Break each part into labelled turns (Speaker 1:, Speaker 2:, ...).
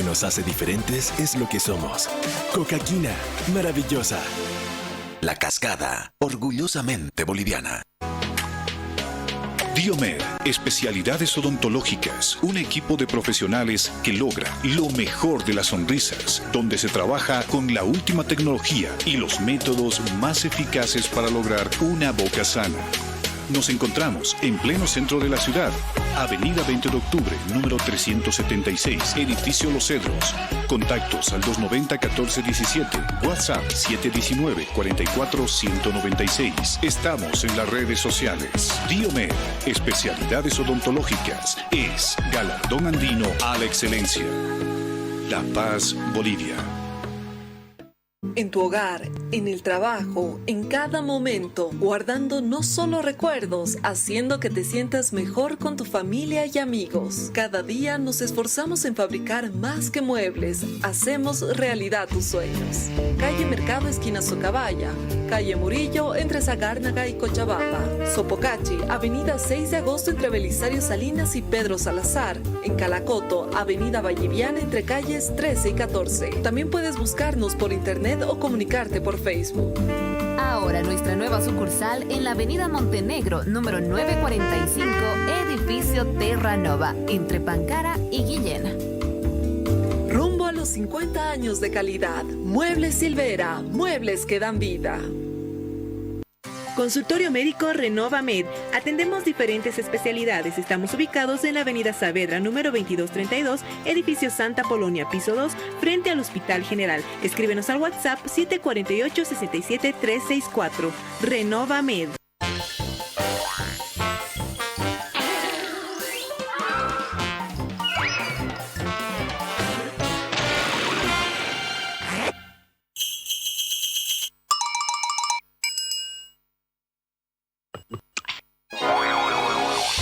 Speaker 1: que nos hace diferentes es lo que somos. Coca-Quina, maravillosa.
Speaker 2: La Cascada, orgullosamente boliviana.
Speaker 3: Diomed, especialidades odontológicas, un equipo de profesionales que logra lo mejor de las sonrisas, donde se trabaja con la última tecnología y los métodos más eficaces para lograr una boca sana. Nos encontramos en pleno centro de la ciudad, Avenida 20 de Octubre, número 376, Edificio Los Cedros. Contactos al 290-1417, WhatsApp 719-44-196. Estamos en las redes sociales. Diomed, especialidades odontológicas, es galardón andino a la excelencia. La Paz, Bolivia.
Speaker 4: En tu hogar, en el trabajo, en cada momento, guardando no solo recuerdos, haciendo que te sientas mejor con tu familia y amigos. Cada día nos esforzamos en fabricar más que muebles, hacemos realidad tus sueños. Calle Mercado, esquina Socabaya. Calle Murillo, entre Sagárnaga y Cochabamba. Sopocachi, avenida 6 de agosto entre Belisario Salinas y Pedro Salazar. En Calacoto, avenida Valliviana entre calles 13 y 14. También puedes buscarnos por internet o comunicarte por Facebook.
Speaker 5: Ahora nuestra nueva sucursal en la avenida Montenegro, número 945, edificio Terra Nova, entre Pancara y Guillena.
Speaker 4: Rumbo a los 50 años de calidad. Muebles Silvera, muebles que dan vida.
Speaker 6: Consultorio médico RenovaMed. Atendemos diferentes especialidades. Estamos ubicados en la avenida Saavedra, número 2232, edificio Santa Polonia, piso 2, frente al Hospital General. Escríbenos al WhatsApp 748-67364. RenovaMed.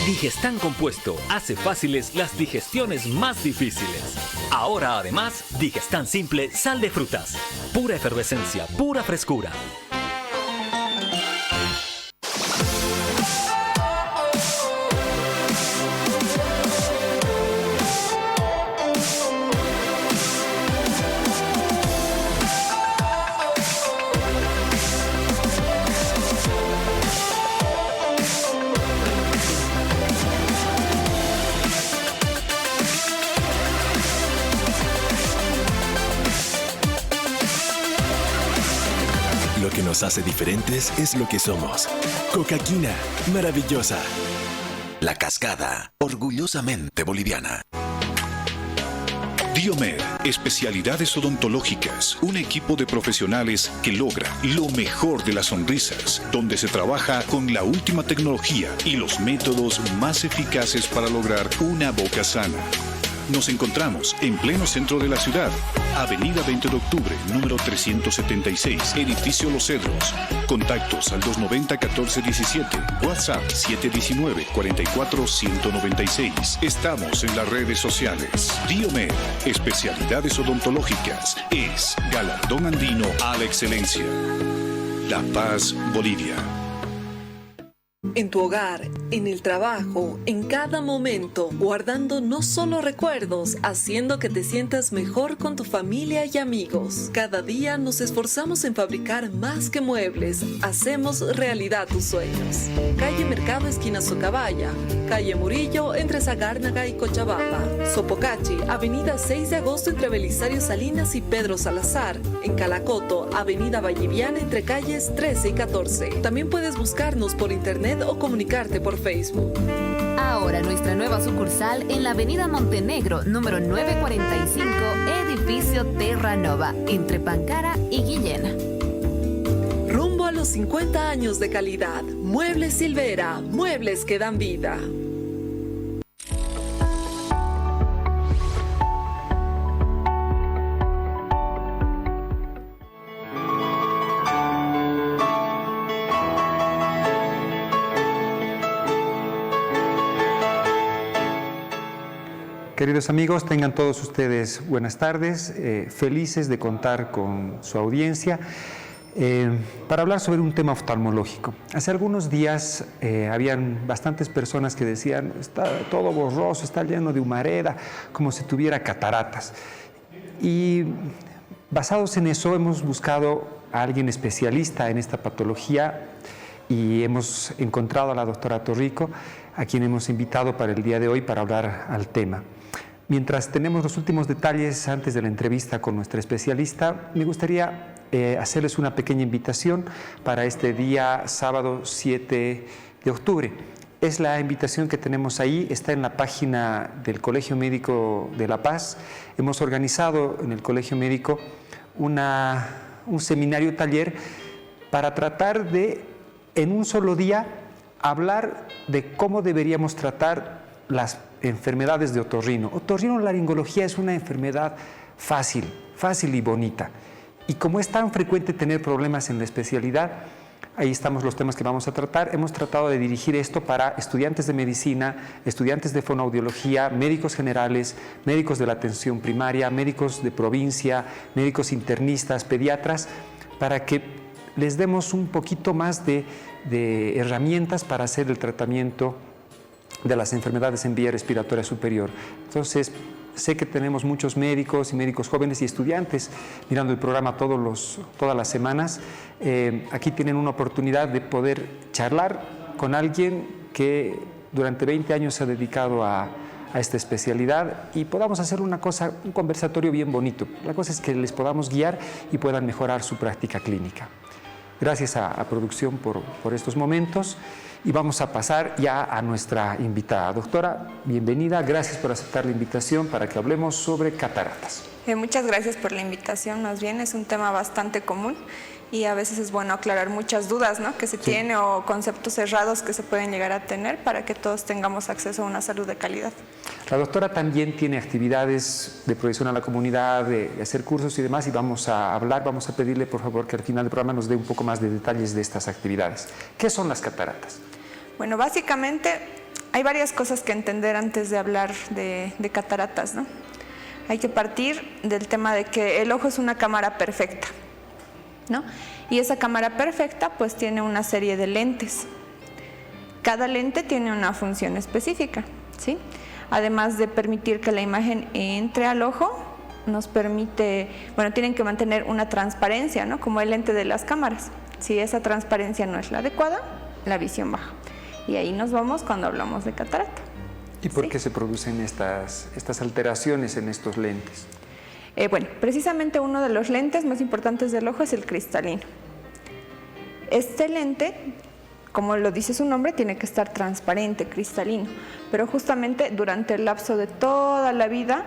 Speaker 7: Digestan Compuesto hace fáciles las digestiones más difíciles. Ahora además, Digestan Simple Sal de Frutas. Pura efervescencia, pura frescura.
Speaker 1: Lo que nos hace diferentes es lo que somos. Coca-Quina, maravillosa.
Speaker 2: La Cascada, orgullosamente boliviana.
Speaker 3: Diomed, especialidades odontológicas, un equipo de profesionales que logra lo mejor de las sonrisas, donde se trabaja con la última tecnología y los métodos más eficaces para lograr una boca sana. Nos encontramos en pleno centro de la ciudad, Avenida 20 de Octubre, número 376, Edificio Los Cedros. Contactos al 290-1417, WhatsApp 719-44-196. Estamos en las redes sociales. Diomed, especialidades odontológicas, es galardón andino a la excelencia. La Paz, Bolivia.
Speaker 4: En tu hogar, en el trabajo, en cada momento, guardando no solo recuerdos, haciendo que te sientas mejor con tu familia y amigos. Cada día nos esforzamos en fabricar más que muebles, hacemos realidad tus sueños. Calle Mercado, esquina Socabaya. Calle Murillo, entre Sagárnaga y Cochabamba. Sopocachi, avenida 6 de agosto entre Belisario Salinas y Pedro Salazar. En Calacoto, avenida Valliviana entre calles 13 y 14. También puedes buscarnos por internet o comunicarte por Facebook.
Speaker 5: Ahora nuestra nueva sucursal en la avenida Montenegro, número 945, edificio Terra Nova, entre Pancara y Guillena.
Speaker 4: Rumbo a los 50 años de calidad. Muebles Silvera, muebles que dan vida.
Speaker 8: Queridos amigos, tengan todos ustedes buenas tardes, felices de contar con su audiencia para hablar sobre un tema oftalmológico. Hace algunos días habían bastantes personas que decían, está todo borroso, está lleno de humareda, como si tuviera cataratas. Y basados en eso hemos buscado a alguien especialista en esta patología y hemos encontrado a la doctora Torrico, a quien hemos invitado para el día de hoy para hablar al tema. Mientras tenemos los últimos detalles antes de la entrevista con nuestra especialista, me gustaría hacerles una pequeña invitación para este día sábado 7 de octubre. Es la invitación que tenemos ahí, está en la página del Colegio Médico de La Paz. Hemos organizado en el Colegio Médico un seminario taller para tratar de, en un solo día, hablar de cómo deberíamos tratar las enfermedades de otorrino. Otorrinolaringología es una enfermedad fácil y bonita. Y como es tan frecuente tener problemas en la especialidad, ahí estamos los temas que vamos a tratar. Hemos tratado de dirigir esto para estudiantes de medicina, estudiantes de fonoaudiología, médicos generales, médicos de la atención primaria, médicos de provincia, médicos internistas, pediatras, para que les demos un poquito más de herramientas para hacer el tratamiento de las enfermedades en vía respiratoria superior. Entonces, sé que tenemos muchos médicos y médicos jóvenes y estudiantes mirando el programa todas las semanas. Aquí tienen una oportunidad de poder charlar con alguien que durante 20 años se ha dedicado a esta especialidad y podamos hacer un conversatorio bien bonito. La cosa es que les podamos guiar y puedan mejorar su práctica clínica. Gracias a producción por estos momentos. Y vamos a pasar ya a nuestra invitada. Doctora, bienvenida, gracias por aceptar la invitación para que hablemos sobre cataratas.
Speaker 9: Muchas gracias por la invitación, más bien es un tema bastante común y a veces es bueno aclarar muchas dudas, ¿no?, que se tiene o conceptos errados que se pueden llegar a tener para que todos tengamos acceso a una salud de calidad.
Speaker 8: La doctora también tiene actividades de proyección a la comunidad, de hacer cursos y demás, y vamos a pedirle por favor que al final del programa nos dé un poco más de detalles de estas actividades. ¿Qué son las cataratas?
Speaker 9: Bueno, básicamente hay varias cosas que entender antes de hablar de cataratas, ¿no? Hay que partir del tema de que el ojo es una cámara perfecta, ¿no? Y esa cámara perfecta pues tiene una serie de lentes. Cada lente tiene una función específica, ¿sí? Además de permitir que la imagen entre al ojo, nos permite, bueno, tienen que mantener una transparencia, ¿no?, como el lente de las cámaras. Si esa transparencia no es la adecuada, la visión baja. Y ahí nos vamos cuando hablamos de catarata.
Speaker 8: ¿Y por qué se producen estas alteraciones en estos lentes?
Speaker 9: Bueno, precisamente uno de los lentes más importantes del ojo es el cristalino. Este lente, como lo dice su nombre, tiene que estar transparente, cristalino, pero justamente durante el lapso de toda la vida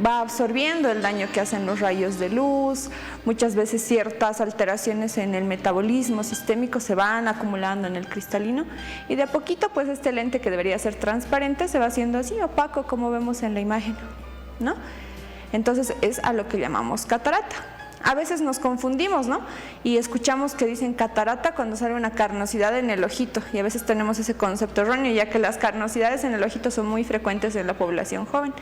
Speaker 9: va absorbiendo el daño que hacen los rayos de luz. Muchas veces ciertas alteraciones en el metabolismo sistémico se van acumulando en el cristalino y de a poquito pues este lente que debería ser transparente se va haciendo así opaco como vemos en la imagen, ¿no? Entonces es a lo que llamamos catarata. A veces nos confundimos, ¿no? Y escuchamos que dicen catarata cuando sale una carnosidad en el ojito y a veces tenemos ese concepto erróneo, ya que las carnosidades en el ojito son muy frecuentes en la población joven,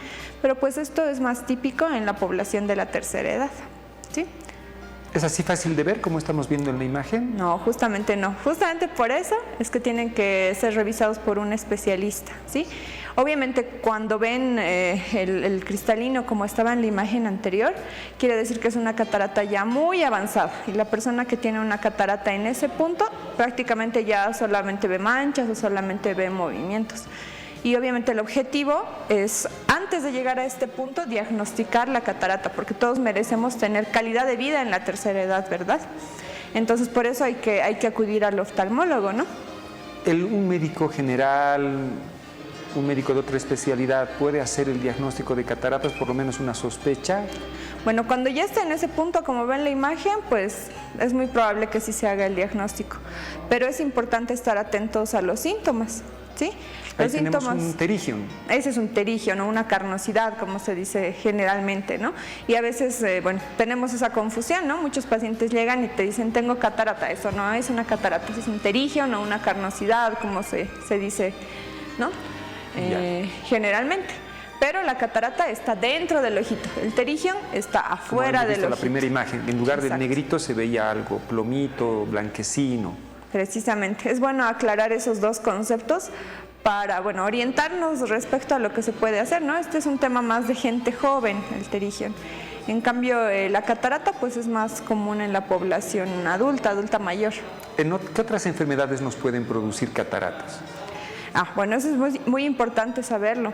Speaker 9: pero pues esto es más típico en la población de la tercera edad, ¿sí?
Speaker 8: ¿Es así fácil de ver como estamos viendo en la imagen?
Speaker 9: No, justamente no. Justamente por eso es que tienen que ser revisados por un especialista, ¿sí? Obviamente cuando ven el cristalino como estaba en la imagen anterior, quiere decir que es una catarata ya muy avanzada y la persona que tiene una catarata en ese punto prácticamente ya solamente ve manchas o solamente ve movimientos. Y obviamente el objetivo es, antes de llegar a este punto, diagnosticar la catarata, porque todos merecemos tener calidad de vida en la tercera edad, ¿verdad? Entonces por eso hay que acudir al oftalmólogo, ¿no?
Speaker 8: Un médico general, un médico de otra especialidad, ¿puede hacer el diagnóstico de cataratas, por lo menos una sospecha?
Speaker 9: Bueno, cuando ya esté en ese punto, como ven la imagen, pues es muy probable que sí se haga el diagnóstico. Pero es importante estar atentos a los síntomas, ¿sí?
Speaker 8: Ahí tenemos un pterigio.
Speaker 9: Ese es un pterigio, ¿no? Una carnosidad, como se dice generalmente, ¿no? Y a veces, bueno, tenemos esa confusión, ¿no? Muchos pacientes llegan y te dicen, tengo catarata. Eso no es una catarata, es un pterigio, no una carnosidad, como se dice, ¿no? Generalmente. Pero la catarata está dentro del ojito, el pterigio está afuera del ojito.
Speaker 8: La primera imagen, en lugar del negrito se veía algo plomito, blanquecino.
Speaker 9: Precisamente, es bueno aclarar esos dos conceptos para, bueno, orientarnos respecto a lo que se puede hacer, ¿no? Este es un tema más de gente joven, el pterigion. En cambio, la catarata pues es más común en la población adulta mayor.
Speaker 8: ¿Qué otras enfermedades nos pueden producir cataratas?
Speaker 9: Bueno, eso es muy importante saberlo.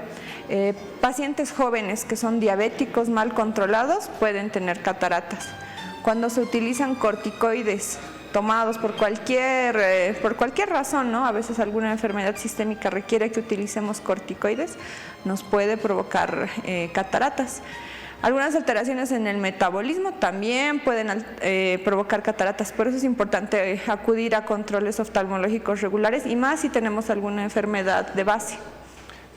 Speaker 9: Pacientes jóvenes que son diabéticos mal controlados pueden tener cataratas. Cuando se utilizan corticoides tomados por cualquier razón, ¿no? A veces alguna enfermedad sistémica requiere que utilicemos corticoides, nos puede provocar cataratas. Algunas alteraciones en el metabolismo también pueden provocar cataratas, por eso es importante acudir a controles oftalmológicos regulares y más si tenemos alguna enfermedad de base.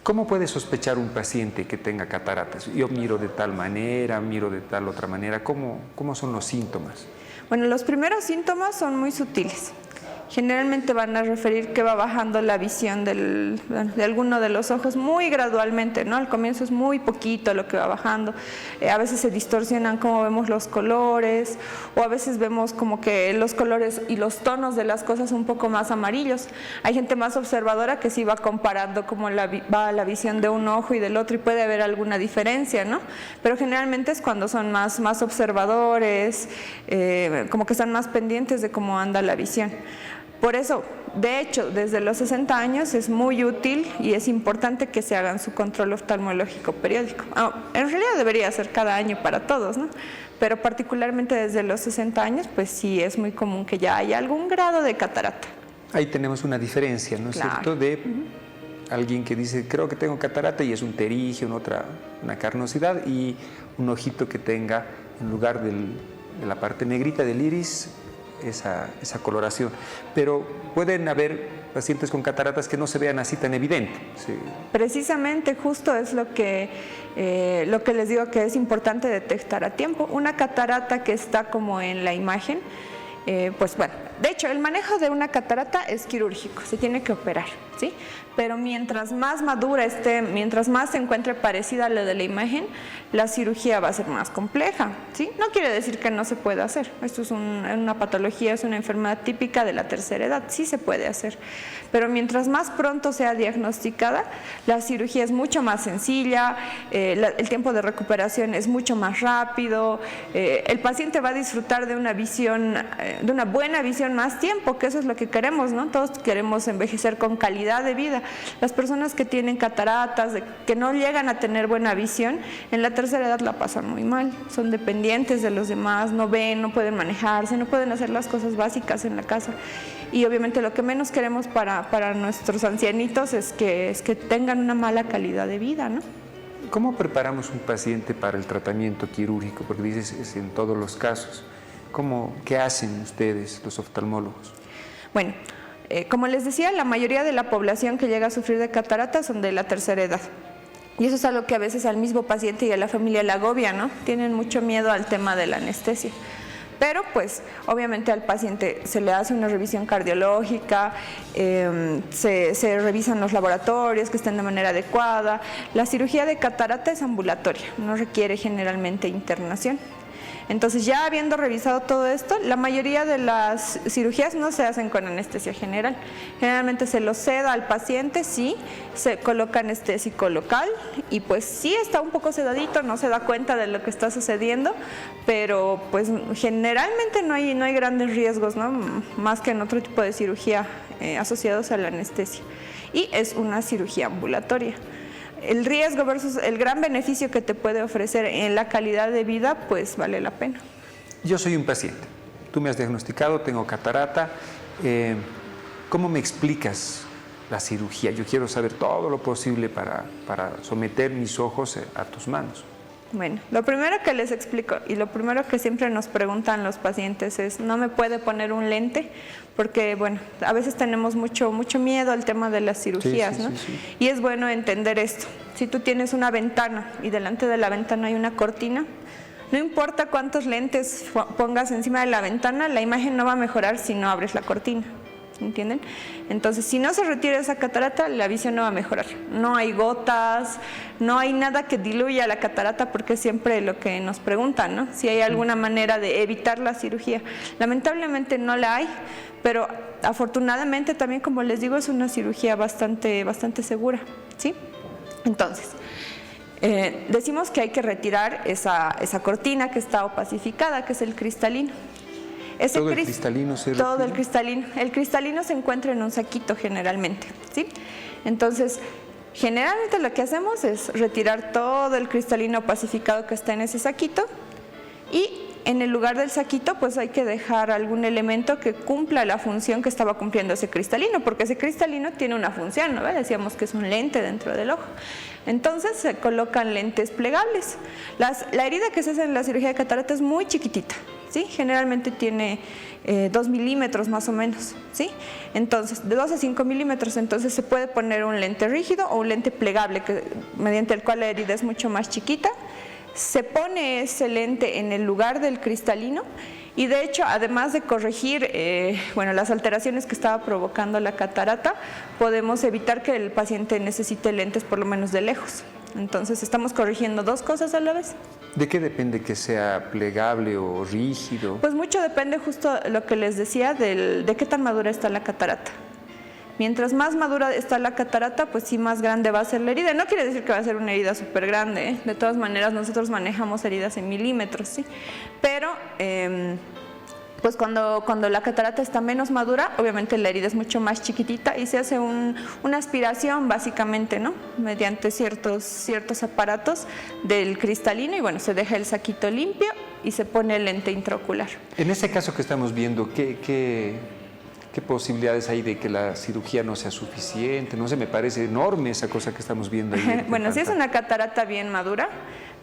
Speaker 8: ¿Cómo puede sospechar un paciente que tenga cataratas? Yo miro de tal manera, miro de tal otra manera. ¿Cómo son los síntomas?
Speaker 9: Bueno, los primeros síntomas son muy sutiles. Generalmente van a referir que va bajando la visión de alguno de los ojos muy gradualmente, ¿no? Al comienzo es muy poquito lo que va bajando. A veces se distorsionan como vemos los colores, o a veces vemos como que los colores y los tonos de las cosas un poco más amarillos. Hay gente más observadora que sí va comparando cómo va la visión de un ojo y del otro y puede haber alguna diferencia, ¿no? Pero generalmente es cuando son más observadores, como que están más pendientes de cómo anda la visión. Por eso, de hecho, desde los 60 años es muy útil y es importante que se hagan su control oftalmológico periódico. En realidad debería ser cada año para todos, ¿no? Pero particularmente desde los 60 años, pues sí es muy común que ya haya algún grado de catarata.
Speaker 8: Ahí tenemos una diferencia, ¿no es cierto? De alguien que dice, creo que tengo catarata y es un pterigion, una carnosidad, y un ojito que tenga, en lugar de la parte negrita del iris, esa coloración. Pero pueden haber pacientes con cataratas que no se vean así tan evidente. Sí.
Speaker 9: Precisamente, justo es lo que les digo que es importante detectar a tiempo. Una catarata que está como en la imagen, pues bueno, de hecho el manejo de una catarata es quirúrgico, se tiene que operar, ¿sí? Pero mientras más madura esté, mientras más se encuentre parecida a la de la imagen, la cirugía va a ser más compleja, ¿sí? No quiere decir que no se pueda hacer. Esto es una patología, es una enfermedad típica de la tercera edad, sí se puede hacer. Pero mientras más pronto sea diagnosticada, la cirugía es mucho más sencilla, el tiempo de recuperación es mucho más rápido, el paciente va a disfrutar de una visión, de una buena visión más tiempo, que eso es lo que queremos, ¿no? Todos queremos envejecer con calidad de vida. Las personas que tienen cataratas, que no llegan a tener buena visión, en la tercera edad la pasan muy mal, son dependientes de los demás, no ven, no pueden manejarse, no pueden hacer las cosas básicas en la casa. Y obviamente lo que menos queremos para nuestros ancianitos es que tengan una mala calidad de vida, ¿no?
Speaker 8: ¿Cómo preparamos un paciente para el tratamiento quirúrgico? Porque dices, es en todos los casos. ¿Qué hacen ustedes, los oftalmólogos?
Speaker 9: Bueno, como les decía, la mayoría de la población que llega a sufrir de cataratas son de la tercera edad. Y eso es algo que a veces al mismo paciente y a la familia le agobia, ¿no? Tienen mucho miedo al tema de la anestesia. Pero pues obviamente al paciente se le hace una revisión cardiológica, se revisan los laboratorios que estén de manera adecuada. La cirugía de catarata es ambulatoria, no requiere generalmente internación. Entonces, ya habiendo revisado todo esto, la mayoría de las cirugías no se hacen con anestesia general. Generalmente se lo seda al paciente, sí, se coloca anestésico local y pues sí está un poco sedadito, no se da cuenta de lo que está sucediendo, pero pues generalmente no hay grandes riesgos, ¿no? Más que en otro tipo de cirugía asociados a la anestesia. Y es una cirugía ambulatoria. El riesgo versus el gran beneficio que te puede ofrecer en la calidad de vida, pues vale la pena.
Speaker 8: Yo soy un paciente, tú me has diagnosticado, tengo catarata, ¿cómo me explicas la cirugía? Yo quiero saber todo lo posible para someter mis ojos a tus manos.
Speaker 9: Bueno, lo primero que les explico y lo primero que siempre nos preguntan los pacientes es, ¿no me puede poner un lente? Porque, bueno, a veces tenemos mucho miedo al tema de las cirugías, ¿no? Sí. Y es bueno entender esto. Si tú tienes una ventana y delante de la ventana hay una cortina, no importa cuántos lentes pongas encima de la ventana, la imagen no va a mejorar si no abres la cortina. ¿entienden? Entonces, si no se retira esa catarata, la visión no va a mejorar. No hay gotas, no hay nada que diluya la catarata, porque es siempre lo que nos preguntan, ¿no? Si hay alguna manera de evitar la cirugía. Lamentablemente no la hay, pero afortunadamente también, como les digo, es una cirugía bastante segura, ¿sí? Entonces, decimos que hay que retirar esa cortina que está opacificada, que es el cristalino.
Speaker 8: ¿Todo el cristalino se retira?
Speaker 9: Todo el cristalino. El cristalino se encuentra en un saquito generalmente, ¿sí? Entonces, generalmente lo que hacemos es retirar todo el cristalino opacificado que está en ese saquito, y en el lugar del saquito pues hay que dejar algún elemento que cumpla la función que estaba cumpliendo ese cristalino, porque ese cristalino tiene una función, ¿no? Decíamos que es un lente dentro del ojo. Entonces se colocan lentes plegables. La herida que se hace en la cirugía de catarata es muy chiquitita, ¿sí? Generalmente tiene 2 milímetros más o menos, ¿sí? Entonces, de 2 a 5 milímetros, entonces se puede poner un lente rígido o un lente plegable, mediante el cual la herida es mucho más chiquita. Se pone ese lente en el lugar del cristalino, y de hecho, además de corregir las alteraciones que estaba provocando la catarata, podemos evitar que el paciente necesite lentes por lo menos de lejos. Entonces estamos corrigiendo dos cosas a la vez.
Speaker 8: ¿De qué depende que sea plegable o rígido?
Speaker 9: Pues mucho depende, justo lo que les decía, de qué tan madura está la catarata. Mientras más madura está la catarata, pues sí, más grande va a ser la herida. No quiere decir que va a ser una herida súper grande, ¿eh? De todas maneras, nosotros manejamos heridas en milímetros, ¿sí? Pero, pues cuando la catarata está menos madura, obviamente la herida es mucho más chiquitita y se hace una aspiración, básicamente, ¿no? Mediante ciertos aparatos del cristalino, y bueno, se deja el saquito limpio y se pone el lente intraocular.
Speaker 8: En ese caso que estamos viendo, ¿qué posibilidades hay de que la cirugía no sea suficiente? No sé, me parece enorme esa cosa que estamos viendo ahí.
Speaker 9: Bueno, sí es una catarata bien madura,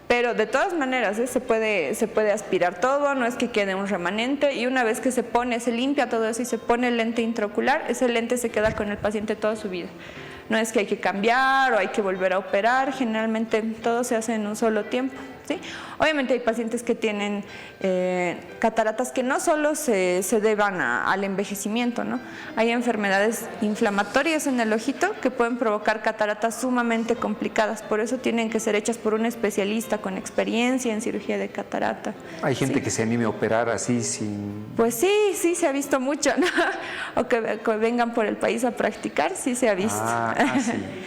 Speaker 9: pero de todas maneras se puede aspirar todo, no es que quede un remanente, y una vez que se limpia todo eso y se pone el lente intraocular, ese lente se queda con el paciente toda su vida. No es que hay que cambiar o hay que volver a operar, generalmente todo se hace en un solo tiempo, ¿sí? Obviamente hay pacientes que tienen cataratas que no solo se deban al envejecimiento, ¿no? Hay enfermedades inflamatorias en el ojito que pueden provocar cataratas sumamente complicadas, por eso tienen que ser hechas por un especialista con experiencia en cirugía de catarata.
Speaker 8: ¿Hay gente
Speaker 9: ¿sí?
Speaker 8: que se anime a operar así sin...?
Speaker 9: Pues sí se ha visto mucho, ¿no? O que vengan por el país a practicar, sí se ha visto.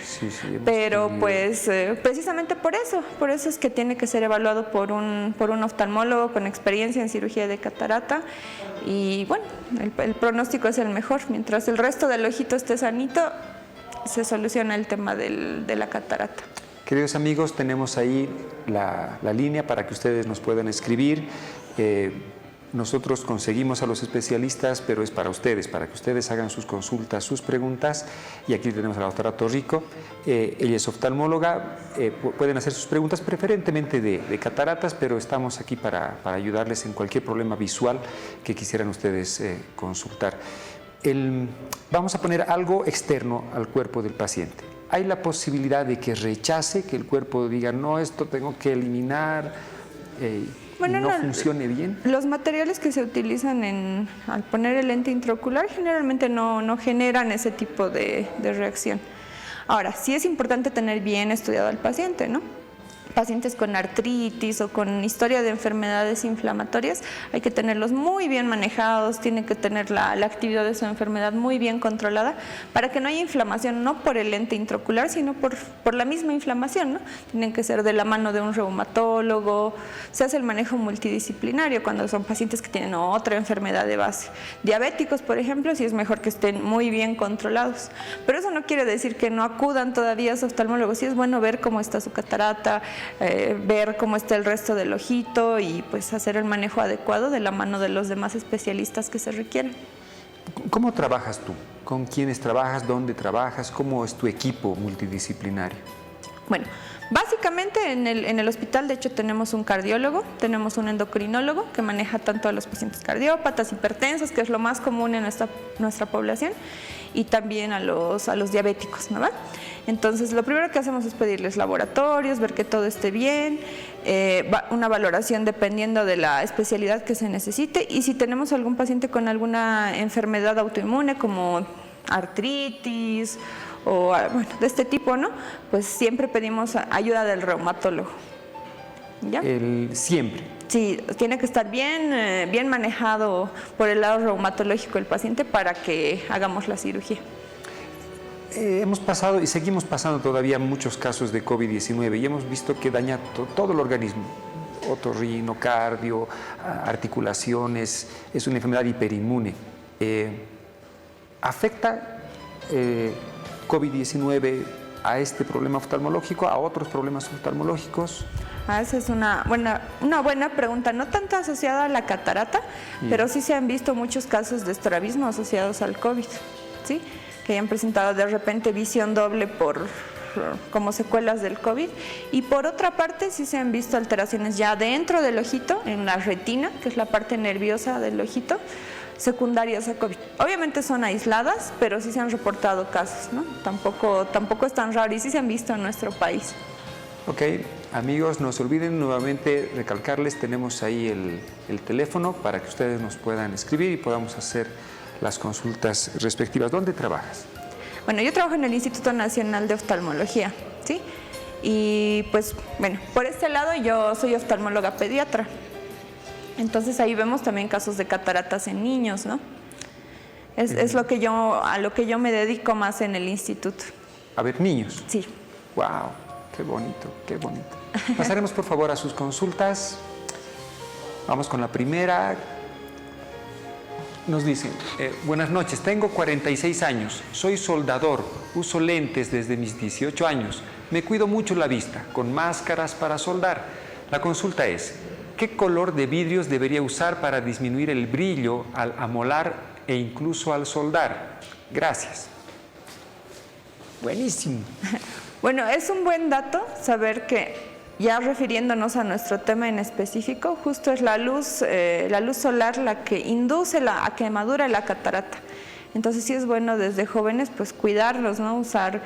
Speaker 8: Sí,
Speaker 9: pero pues precisamente por eso es que tiene que ser evaluado por un oftalmólogo con experiencia en cirugía de catarata, y bueno, el pronóstico es el mejor. Mientras el resto del ojito esté sanito, se soluciona el tema de la catarata.
Speaker 8: Queridos amigos, tenemos ahí la línea para que ustedes nos puedan escribir. Nosotros conseguimos a los especialistas, pero es para ustedes, para que ustedes hagan sus consultas, sus preguntas. Y aquí tenemos a la doctora Torrico. Ella es oftalmóloga. Pueden hacer sus preguntas preferentemente de cataratas, pero estamos aquí para ayudarles en cualquier problema visual que quisieran ustedes consultar. Vamos a poner algo externo al cuerpo del paciente. Hay la posibilidad de que rechace, que el cuerpo diga, no, esto tengo que eliminar, no funcione bien.
Speaker 9: Los materiales que se utilizan al poner el lente intraocular generalmente no generan ese tipo de reacción. Ahora, sí es importante tener bien estudiado al paciente, ¿no? Pacientes con artritis o con historia de enfermedades inflamatorias, hay que tenerlos muy bien manejados, tienen que tener la actividad de su enfermedad muy bien controlada para que no haya inflamación, no por el lente intraocular, sino por la misma inflamación, ¿no? Tienen que ser de la mano de un reumatólogo. Se hace el manejo multidisciplinario cuando son pacientes que tienen otra enfermedad de base. Diabéticos, por ejemplo, sí es mejor que estén muy bien controlados, pero eso no quiere decir que no acudan todavía a su oftalmólogo. Sí es bueno ver cómo está su catarata, ver cómo está el resto del ojito y pues hacer el manejo adecuado de la mano de los demás especialistas que se requieren.
Speaker 8: ¿Cómo trabajas tú? ¿Con quiénes trabajas? ¿Dónde trabajas? ¿Cómo es tu equipo multidisciplinario?
Speaker 9: Bueno, básicamente en el hospital de hecho tenemos un cardiólogo, tenemos un endocrinólogo que maneja tanto a los pacientes cardiópatas, hipertensos, que es lo más común en nuestra población, y también a los diabéticos, ¿no? Entonces, lo primero que hacemos es pedirles laboratorios, ver que todo esté bien, una valoración dependiendo de la especialidad que se necesite, y si tenemos algún paciente con alguna enfermedad autoinmune como artritis o bueno, de este tipo, ¿no? Pues siempre pedimos ayuda del reumatólogo. ¿Ya?
Speaker 8: Siempre.
Speaker 9: Sí, tiene que estar bien manejado por el lado reumatológico el paciente para que hagamos la cirugía.
Speaker 8: Hemos pasado y seguimos pasando todavía muchos casos de COVID-19 y hemos visto que daña todo el organismo, otorrino, cardio, articulaciones, es una enfermedad hiperinmune. ¿Afecta COVID-19 a este problema oftalmológico, a otros problemas oftalmológicos?
Speaker 9: Esa es una buena pregunta, no tanto asociada a la catarata, pero sí se han visto muchos casos de estrabismo asociados al COVID, ¿sí? Que hayan presentado de repente visión doble como secuelas del COVID, y por otra parte sí se han visto alteraciones ya dentro del ojito, en la retina, que es la parte nerviosa del ojito, secundarias a COVID. Obviamente son aisladas, pero sí se han reportado casos, ¿no? Tampoco es tan raro y sí se han visto en nuestro país.
Speaker 8: Ok, amigos, no se olviden nuevamente recalcarles, tenemos ahí el teléfono para que ustedes nos puedan escribir y podamos hacer las consultas respectivas. ¿Dónde trabajas?
Speaker 9: Bueno, yo trabajo en el Instituto Nacional de Oftalmología, ¿sí? Y pues, bueno, por este lado yo soy oftalmóloga pediatra. Entonces ahí vemos también casos de cataratas en niños, ¿no? Es a lo que yo me dedico más en el instituto.
Speaker 8: A ver, niños.
Speaker 9: Sí.
Speaker 8: Wow, qué bonito, qué bonito. Pasaremos por favor a sus consultas. Vamos con la primera. Nos dicen, buenas noches, tengo 46 años, soy soldador, uso lentes desde mis 18 años, me cuido mucho la vista, con máscaras para soldar. La consulta es, ¿qué color de vidrios debería usar para disminuir el brillo al amolar e incluso al soldar? Gracias. Buenísimo.
Speaker 9: Bueno, es un buen dato saber que, ya refiriéndonos a nuestro tema en específico, justo es la luz solar la que induce a que madure la catarata. Entonces sí es bueno desde jóvenes pues cuidarlos, ¿no? Usar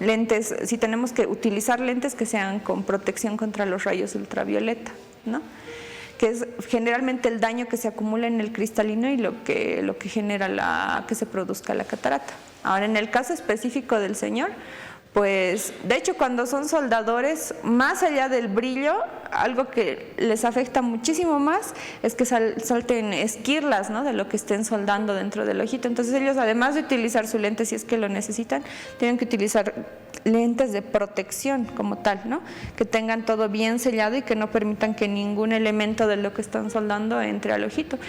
Speaker 9: lentes, si tenemos que utilizar lentes que sean con protección contra los rayos ultravioleta, ¿no? Que es generalmente el daño que se acumula en el cristalino y lo que genera que se produzca la catarata. Ahora, en el caso específico del señor, pues de hecho cuando son soldadores, más allá del brillo, algo que les afecta muchísimo más es que salten esquirlas, ¿no? De lo que estén soldando dentro del ojito. Entonces ellos, además de utilizar su lente si es que lo necesitan, tienen que utilizar lentes de protección como tal, ¿no? Que tengan todo bien sellado y que no permitan que ningún elemento de lo que están soldando entre al ojito.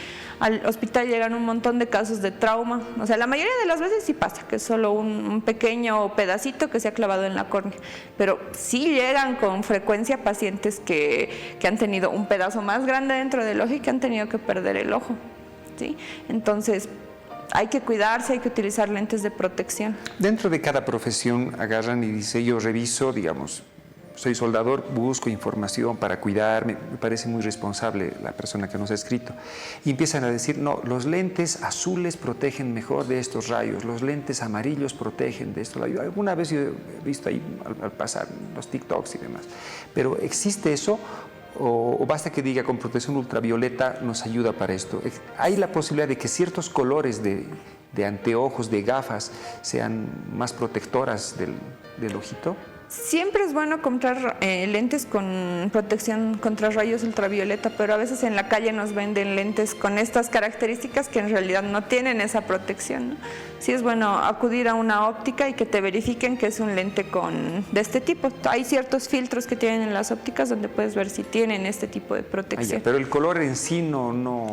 Speaker 9: Al hospital llegan un montón de casos de trauma, o sea, la mayoría de las veces sí pasa, que es solo un pequeño pedacito que se ha clavado en la córnea, pero sí llegan con frecuencia pacientes que han tenido un pedazo más grande dentro del ojo y que han tenido que perder el ojo, ¿sí? Entonces, hay que cuidarse, hay que utilizar lentes de protección.
Speaker 8: Dentro de cada profesión agarran y dice, yo reviso, digamos, soy soldador, busco información para cuidarme, me parece muy responsable la persona que nos ha escrito. Y empiezan a decir, no, los lentes azules protegen mejor de estos rayos, los lentes amarillos protegen de esto. Alguna vez yo he visto ahí al pasar los TikToks y demás. Pero ¿existe eso? ¿O basta que diga con protección ultravioleta nos ayuda para esto? ¿Hay la posibilidad de que ciertos colores de anteojos, de gafas, sean más protectoras del ojito?
Speaker 9: Siempre es bueno comprar lentes con protección contra rayos ultravioleta, pero a veces en la calle nos venden lentes con estas características que en realidad no tienen esa protección, ¿no? Sí es bueno acudir a una óptica y que te verifiquen que es un lente de este tipo. Hay ciertos filtros que tienen en las ópticas donde puedes ver si tienen este tipo de protección.
Speaker 8: Pero el color en sí no...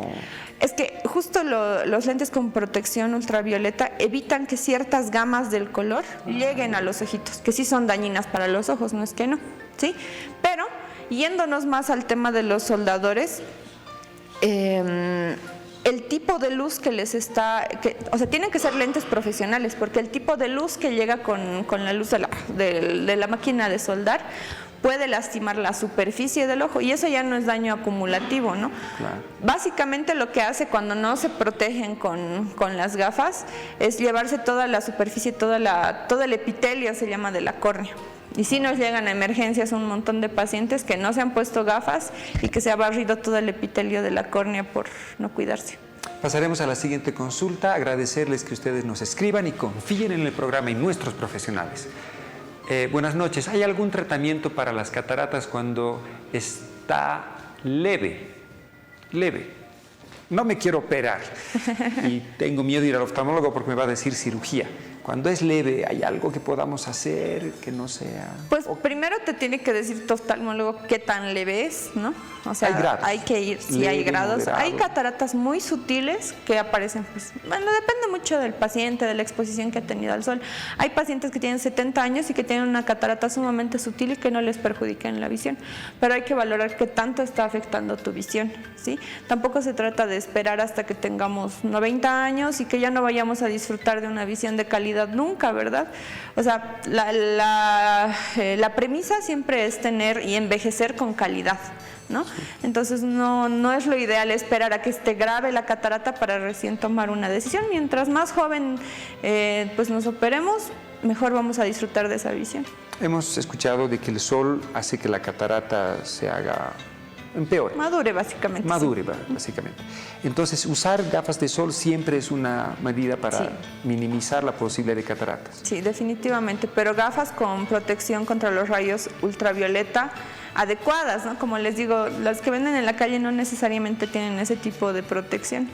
Speaker 9: Es que justo los lentes con protección ultravioleta evitan que ciertas gamas del color lleguen a los ojitos, que sí son dañinas para los ojos, no es que no, ¿sí? Pero yéndonos más al tema de los soldadores, el tipo de luz que les o sea, tienen que ser lentes profesionales, porque el tipo de luz que llega con la luz de la máquina de soldar puede lastimar la superficie del ojo y eso ya no es daño acumulativo, ¿no?
Speaker 8: Claro.
Speaker 9: Básicamente lo que hace cuando no se protegen con las gafas es llevarse toda la superficie, todo el epitelio se llama de la córnea. Y si nos llegan a emergencias un montón de pacientes que no se han puesto gafas y que se ha barrido todo el epitelio de la córnea por no cuidarse.
Speaker 8: Pasaremos a la siguiente consulta, agradecerles que ustedes nos escriban y confíen en el programa y nuestros profesionales. Buenas noches, ¿hay algún tratamiento para las cataratas cuando está leve? Leve. No me quiero operar y tengo miedo de ir al oftalmólogo porque me va a decir cirugía. Cuando es leve, ¿hay algo que podamos hacer que no sea...?
Speaker 9: Pues primero te tiene que decir tu oftalmólogo qué tan leve es, ¿no? O sea,
Speaker 8: hay grados.
Speaker 9: Hay que ir, sí,
Speaker 8: leve,
Speaker 9: hay grados.
Speaker 8: moderado.
Speaker 9: Hay cataratas muy sutiles que aparecen, pues, bueno, depende mucho del paciente, de la exposición que ha tenido al sol. Hay pacientes que tienen 70 años y que tienen una catarata sumamente sutil y que no les perjudica en la visión. Pero hay que valorar qué tanto está afectando tu visión, ¿sí? Tampoco se trata de esperar hasta que tengamos 90 años y que ya no vayamos a disfrutar de una visión de calidad nunca, ¿verdad? O sea, la premisa siempre es tener y envejecer con calidad, ¿no? Entonces no es lo ideal esperar a que esté grave la catarata para recién tomar una decisión. Mientras más joven pues nos operemos, mejor vamos a disfrutar de esa visión.
Speaker 8: Hemos escuchado de que el sol hace que la catarata se haga... empeore.
Speaker 9: Madure, básicamente.
Speaker 8: Madure,
Speaker 9: sí.
Speaker 8: básicamente. Entonces, usar gafas de sol siempre es una medida para
Speaker 9: sí.
Speaker 8: minimizar la posibilidad de cataratas.
Speaker 9: Sí, definitivamente, pero gafas con protección contra los rayos ultravioleta adecuadas, ¿no? Como les digo, las que venden en la calle no necesariamente tienen ese tipo de protección.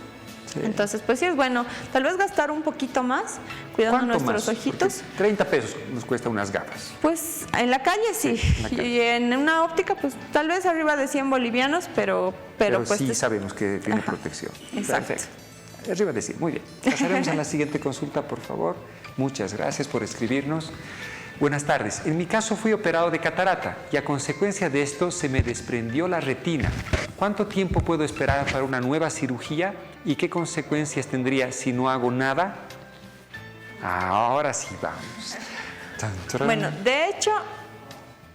Speaker 9: Sí. Entonces, pues sí es bueno, tal vez gastar un poquito más, cuidando nuestros ojitos.
Speaker 8: Porque 30 pesos nos cuesta unas gafas.
Speaker 9: Pues en la calle sí, en la calle. Y en una óptica, pues tal vez arriba de 100 bolivianos, pero pues
Speaker 8: sí sabemos que tiene protección.
Speaker 9: Exacto.
Speaker 8: Perfecto. Arriba de 100, muy bien. Pasaremos a la siguiente consulta, por favor. Muchas gracias por escribirnos. Buenas tardes. En mi caso fui operado de catarata y a consecuencia de esto se me desprendió la retina. ¿Cuánto tiempo puedo esperar para una nueva cirugía y qué consecuencias tendría si no hago nada? Ahora sí vamos.
Speaker 9: Bueno, de hecho,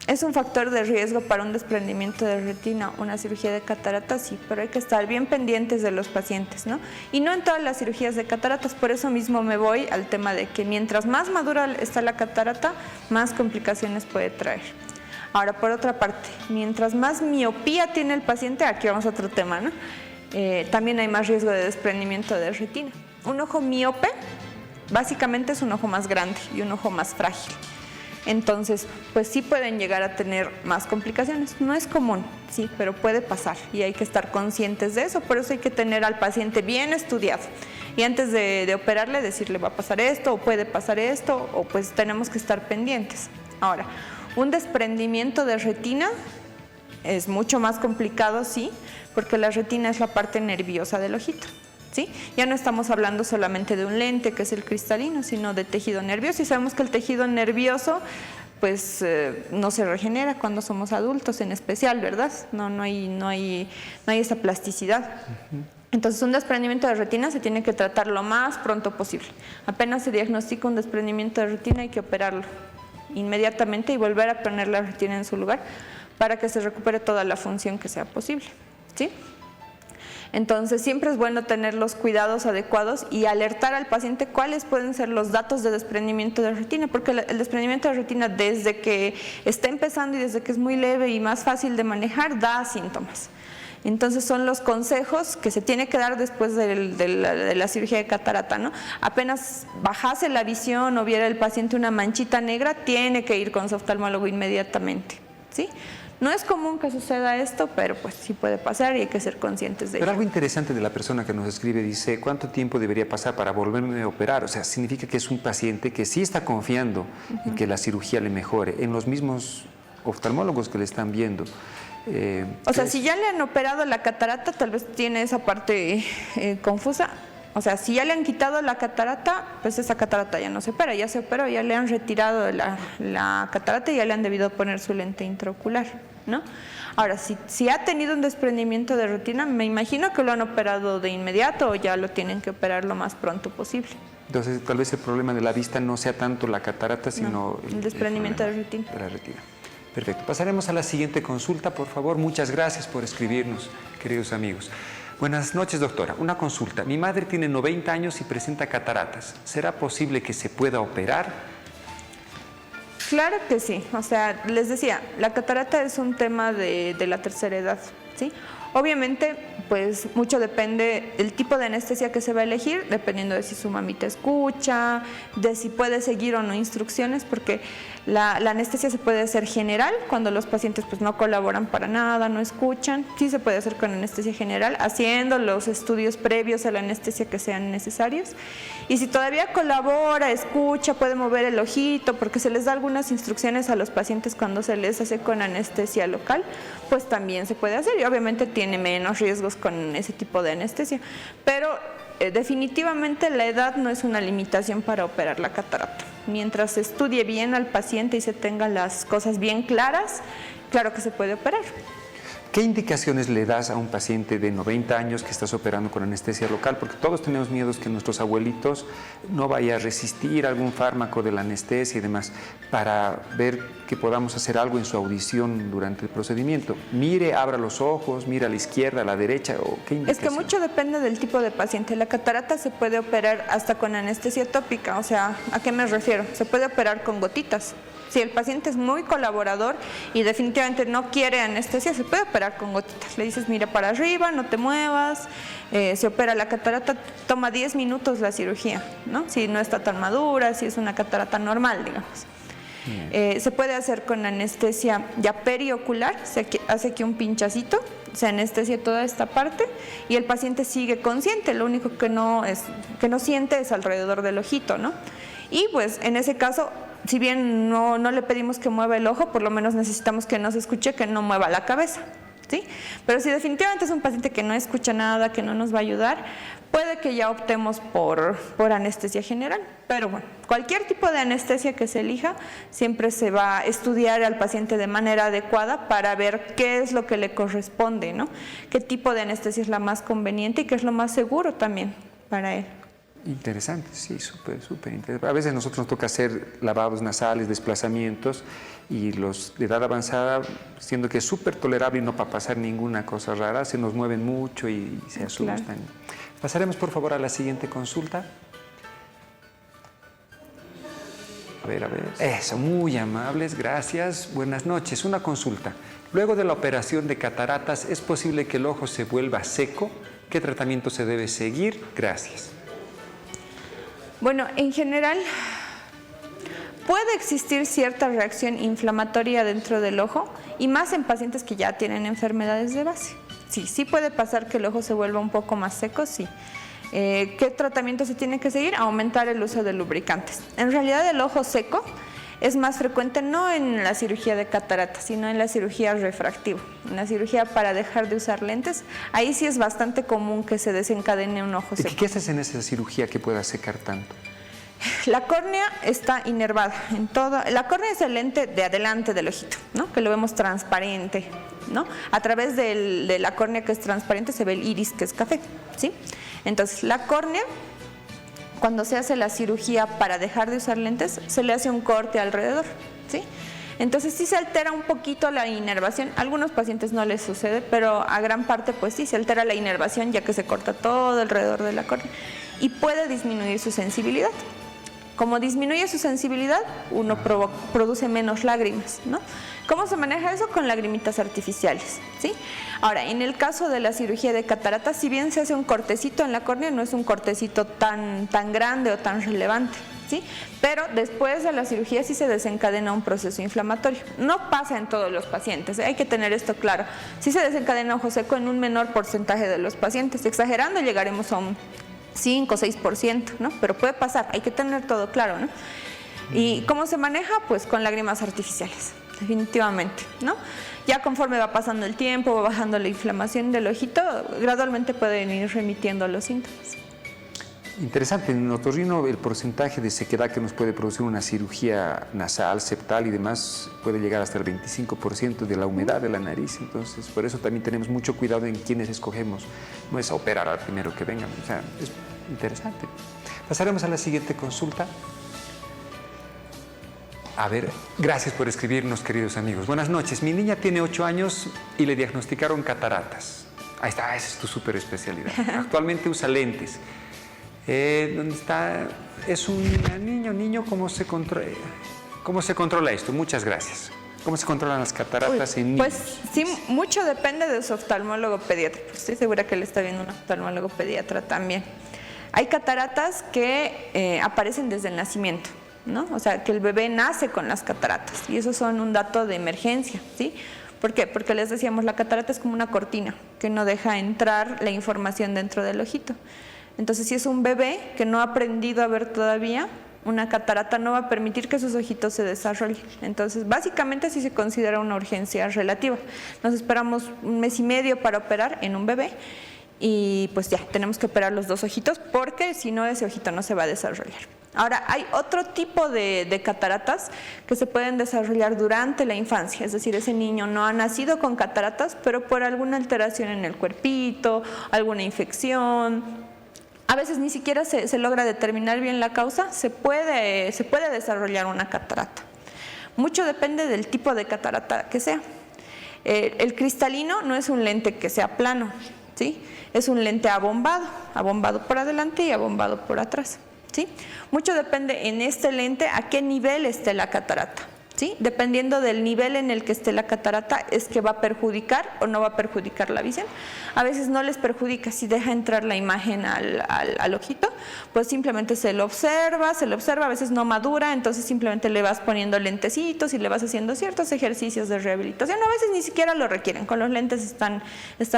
Speaker 9: es un factor de riesgo para un desprendimiento de retina, una cirugía de cataratas, sí, pero hay que estar bien pendientes de los pacientes, ¿no? Y no en todas las cirugías de cataratas, por eso mismo me voy al tema de que mientras más madura está la catarata, más complicaciones puede traer. Ahora, por otra parte, mientras más miopía tiene el paciente, aquí vamos a otro tema, ¿no? También hay más riesgo de desprendimiento de retina. Un ojo miope, básicamente es un ojo más grande y un ojo más frágil. Entonces, pues sí pueden llegar a tener más complicaciones. No es común, sí, pero puede pasar y hay que estar conscientes de eso. Por eso hay que tener al paciente bien estudiado. Y antes de operarle, decirle va a pasar esto o puede pasar esto, o pues tenemos que estar pendientes. Ahora, un desprendimiento de retina es mucho más complicado, sí, porque la retina es la parte nerviosa del ojito. ¿Sí? Ya no estamos hablando solamente de un lente, que es el cristalino, sino de tejido nervioso. Y sabemos que el tejido nervioso pues, no se regenera cuando somos adultos en especial, ¿verdad? No hay esa plasticidad. Entonces, un desprendimiento de retina se tiene que tratar lo más pronto posible. Apenas se diagnostica un desprendimiento de retina, hay que operarlo inmediatamente y volver a poner la retina en su lugar para que se recupere toda la función que sea posible, ¿sí? Entonces, siempre es bueno tener los cuidados adecuados y alertar al paciente cuáles pueden ser los datos de desprendimiento de retina, porque el desprendimiento de retina desde que está empezando y desde que es muy leve y más fácil de manejar, da síntomas. Entonces, son los consejos que se tiene que dar después de la cirugía de catarata, ¿no? Apenas bajase la visión o viera el paciente una manchita negra, tiene que ir con su oftalmólogo inmediatamente, ¿sí? No es común que suceda esto, pero pues sí puede pasar y hay que ser conscientes de ello.
Speaker 8: Pero algo interesante de la persona que nos escribe dice, ¿cuánto tiempo debería pasar para volverme a operar? O sea, significa que es un paciente que sí está confiando en que la cirugía le mejore, en los mismos oftalmólogos que le están viendo.
Speaker 9: O sea, si ya le han operado la catarata, tal vez tiene esa parte confusa. O sea, si ya le han quitado la catarata, pues esa catarata ya no se opera, ya se operó, ya le han retirado la catarata y ya le han debido poner su lente intraocular, ¿no? Ahora, si ha tenido un desprendimiento de retina, me imagino que lo han operado de inmediato o ya lo tienen que operar lo más pronto posible.
Speaker 8: Entonces, tal vez el problema de la vista no sea tanto la catarata, sino
Speaker 9: el desprendimiento de retina.
Speaker 8: De la retina. Perfecto. Pasaremos a la siguiente consulta, por favor. Muchas gracias por escribirnos, queridos amigos. Buenas noches, doctora. Una consulta. Mi madre tiene 90 años y presenta cataratas. ¿Será posible que se pueda operar?
Speaker 9: Claro que sí. O sea, les decía, la catarata es un tema de la tercera edad, ¿sí? Obviamente, pues mucho depende del tipo de anestesia que se va a elegir, dependiendo de si su mamita escucha, de si puede seguir o no instrucciones, porque la anestesia se puede hacer general, cuando los pacientes pues no colaboran para nada, no escuchan. Sí se puede hacer con anestesia general, haciendo los estudios previos a la anestesia que sean necesarios. Y si todavía colabora, escucha, puede mover el ojito, porque se les da algunas instrucciones a los pacientes cuando se les hace con anestesia local, pues también se puede hacer, y obviamente tiene menos riesgos con ese tipo de anestesia. Pero definitivamente la edad no es una limitación para operar la catarata. Mientras se estudie bien al paciente y se tengan las cosas bien claras, claro que se puede operar.
Speaker 8: ¿Qué indicaciones le das a un paciente de 90 años que estás operando con anestesia local? Porque todos tenemos miedos que nuestros abuelitos no vaya a resistir algún fármaco de la anestesia y demás, para ver que podamos hacer algo en su audición durante el procedimiento. Mire, abra los ojos, mira a la izquierda, a la derecha, ¿o qué indicación?
Speaker 9: Es que mucho depende del tipo de paciente. La catarata se puede operar hasta con anestesia tópica. O sea, ¿a qué me refiero? Se puede operar con gotitas. Si el paciente es muy colaborador y definitivamente no quiere anestesia, se puede operar con gotitas. Le dices, mira para arriba, no te muevas. Se opera la catarata, toma 10 minutos la cirugía, ¿no? Si no está tan madura, si es una catarata normal, digamos. Se puede hacer con anestesia ya periocular, se hace aquí un pinchacito, se anestesia toda esta parte y el paciente sigue consciente, lo único que no siente es alrededor del ojito, ¿no? Y pues en ese caso, si bien no le pedimos que mueva el ojo, por lo menos necesitamos que nos escuche, que no mueva la cabeza, ¿sí? Pero si definitivamente es un paciente que no escucha nada, que no nos va a ayudar, puede que ya optemos por anestesia general. Pero bueno, cualquier tipo de anestesia que se elija, siempre se va a estudiar al paciente de manera adecuada para ver qué es lo que le corresponde, ¿no? Qué tipo de anestesia es la más conveniente y qué es lo más seguro también para él.
Speaker 8: Interesante, sí, súper interesante. A veces a nosotros nos toca hacer lavados nasales, desplazamientos, y los de edad avanzada, siendo que es súper tolerable y no para pasar ninguna cosa rara, se nos mueven mucho y se asustan. Claro. Pasaremos por favor a la siguiente consulta. A ver. Eso, muy amables, gracias. Buenas noches. Una consulta. Luego de la operación de cataratas, ¿es posible que el ojo se vuelva seco? ¿Qué tratamiento se debe seguir? Gracias.
Speaker 9: Bueno, en general puede existir cierta reacción inflamatoria dentro del ojo, y más en pacientes que ya tienen enfermedades de base. Sí puede pasar que el ojo se vuelva un poco más seco, sí. ¿Qué tratamiento se tiene que seguir? Aumentar el uso de lubricantes. En realidad el ojo seco es más frecuente no en la cirugía de catarata, sino en la cirugía refractiva, en la cirugía para dejar de usar lentes. Ahí sí es bastante común que se desencadene un ojo seco.
Speaker 8: ¿Qué haces en esa cirugía que pueda secar tanto?
Speaker 9: La córnea está inervada en todo. La córnea es el lente de adelante del ojito, ¿no? Que lo vemos transparente, ¿no? A través de la córnea, que es transparente, se ve el iris, que es café, ¿sí? Entonces, la córnea, cuando se hace la cirugía para dejar de usar lentes, se le hace un corte alrededor, ¿sí? Entonces sí se altera un poquito la inervación. A algunos pacientes no les sucede, pero a gran parte pues sí se altera la inervación, ya que se corta todo alrededor de la córnea, y puede disminuir su sensibilidad. Como disminuye su sensibilidad, uno produce menos lágrimas, ¿no? ¿Cómo se maneja eso? Con lagrimitas artificiales, ¿sí? Ahora, en el caso de la cirugía de catarata, si bien se hace un cortecito en la córnea, no es un cortecito tan grande o tan relevante, ¿sí? Pero después de la cirugía sí se desencadena un proceso inflamatorio. No pasa en todos los pacientes, hay que tener esto claro. Sí se desencadena ojo seco en un menor porcentaje de los pacientes. Exagerando llegaremos a un 5 o 6%, ¿no? Pero puede pasar, hay que tener todo claro, ¿no? ¿Y cómo se maneja? Pues con lágrimas artificiales, definitivamente, ¿no? Ya conforme va pasando el tiempo, va bajando la inflamación del ojito, gradualmente pueden ir remitiendo los síntomas.
Speaker 8: Interesante, en otorrino el porcentaje de sequedad que nos puede producir una cirugía nasal, septal y demás puede llegar hasta el 25% de la humedad de la nariz. Entonces, por eso también tenemos mucho cuidado en quienes escogemos. No es a operar al primero que vengan. O sea, es interesante. Pasaremos a la siguiente consulta. A ver, gracias por escribirnos, queridos amigos. Buenas noches. Mi niña tiene 8 años y le diagnosticaron cataratas. Ahí está, esa es tu súper especialidad. Actualmente usa lentes. ¿Dónde está? Es un niño, ¿cómo se controla esto? Muchas gracias. ¿Cómo se controlan las cataratas en niños?
Speaker 9: Pues sí, mucho depende de su oftalmólogo pediatra. Estoy segura que le está viendo un oftalmólogo pediatra también. Hay cataratas que aparecen desde el nacimiento, ¿no? O sea, que el bebé nace con las cataratas y esos son un dato de emergencia, ¿sí? ¿Por qué? Porque les decíamos, la catarata es como una cortina que no deja entrar la información dentro del ojito. Entonces, si es un bebé que no ha aprendido a ver todavía, una catarata no va a permitir que sus ojitos se desarrollen. Entonces, básicamente sí se considera una urgencia relativa. Nos esperamos 1 mes y medio para operar en un bebé y pues ya, tenemos que operar los 2 ojitos porque si no, ese ojito no se va a desarrollar. Ahora, hay otro tipo de cataratas que se pueden desarrollar durante la infancia, es decir, ese niño no ha nacido con cataratas, pero por alguna alteración en el cuerpito, alguna infección, a veces ni siquiera se logra determinar bien la causa, se puede desarrollar una catarata. Mucho depende del tipo de catarata que sea. El cristalino no es un lente que sea plano, ¿sí? Es un lente abombado por adelante y abombado por atrás, ¿sí? Mucho depende en este lente a qué nivel esté la catarata, ¿sí? Dependiendo del nivel en el que esté la catarata es que va a perjudicar o no va a perjudicar la visión. A veces no les perjudica si deja entrar la imagen al ojito, pues simplemente se lo observa, a veces no madura, entonces simplemente le vas poniendo lentecitos y le vas haciendo ciertos ejercicios de rehabilitación. A veces ni siquiera lo requieren, con los lentes están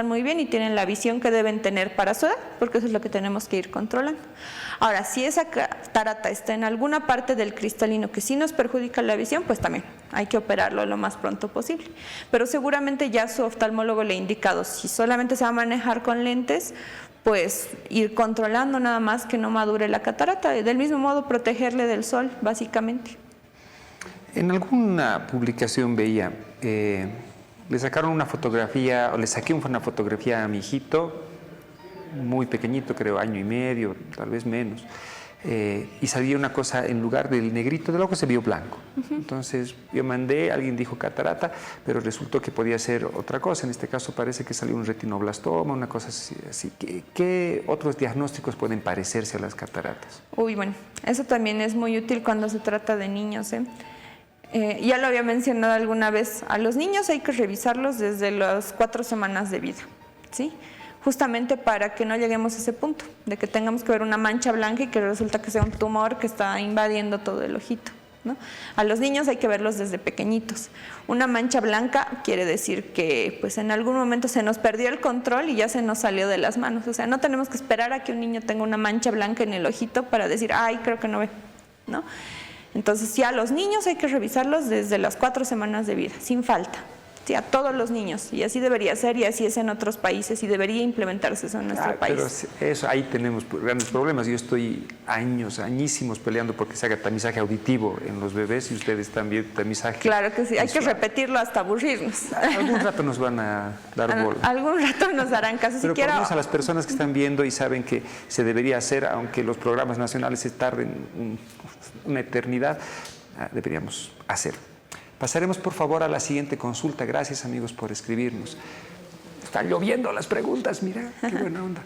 Speaker 9: muy bien y tienen la visión que deben tener para su edad, porque eso es lo que tenemos que ir controlando. Ahora, si esa catarata está en alguna parte del cristalino que sí nos perjudica la visión, pues también hay que operarlo lo más pronto posible. Pero seguramente ya su oftalmólogo le ha indicado, si solamente se va a manejar con lentes, pues ir controlando nada más que no madure la catarata. Del mismo modo, protegerle del sol, básicamente.
Speaker 8: En alguna publicación veía, le sacaron una fotografía, o le saqué una fotografía a mi hijito, muy pequeñito, creo, 1 año y medio, tal vez menos, y salía una cosa, en lugar del negrito del ojo se vio blanco. Entonces yo mandé, alguien dijo catarata, pero resultó que podía ser otra cosa. En este caso parece que salió un retinoblastoma, una cosa así. ¿Qué otros diagnósticos pueden parecerse a las cataratas?
Speaker 9: Uy, bueno, eso también es muy útil cuando se trata de niños, ya lo había mencionado alguna vez, a los niños hay que revisarlos desde las 4 semanas de vida, ¿sí? Justamente para que no lleguemos a ese punto, de que tengamos que ver una mancha blanca y que resulta que sea un tumor que está invadiendo todo el ojito, ¿no? A los niños hay que verlos desde pequeñitos. Una mancha blanca quiere decir que pues en algún momento se nos perdió el control y ya se nos salió de las manos. O sea, no tenemos que esperar a que un niño tenga una mancha blanca en el ojito para decir, ay, creo que no ve, ¿no? Entonces ya a los niños hay que revisarlos desde las 4 semanas de vida, sin falta. Sí, a todos los niños, y así debería ser, y así es en otros países, y debería implementarse eso en nuestro país.
Speaker 8: Pero eso, ahí tenemos grandes problemas. Yo estoy añísimos peleando porque se haga tamizaje auditivo en los bebés, y ustedes también tamizaje.
Speaker 9: Claro que sí, hay que repetirlo hasta aburrirnos.
Speaker 8: Algún rato nos van a dar bola.
Speaker 9: Algún rato nos darán caso.
Speaker 8: Pero por lo menos a las personas que están viendo y saben que se debería hacer, aunque los programas nacionales se tarden una eternidad, deberíamos hacerlo. Pasaremos por favor a la siguiente consulta. Gracias amigos por escribirnos. Están lloviendo las preguntas, mira, qué buena onda.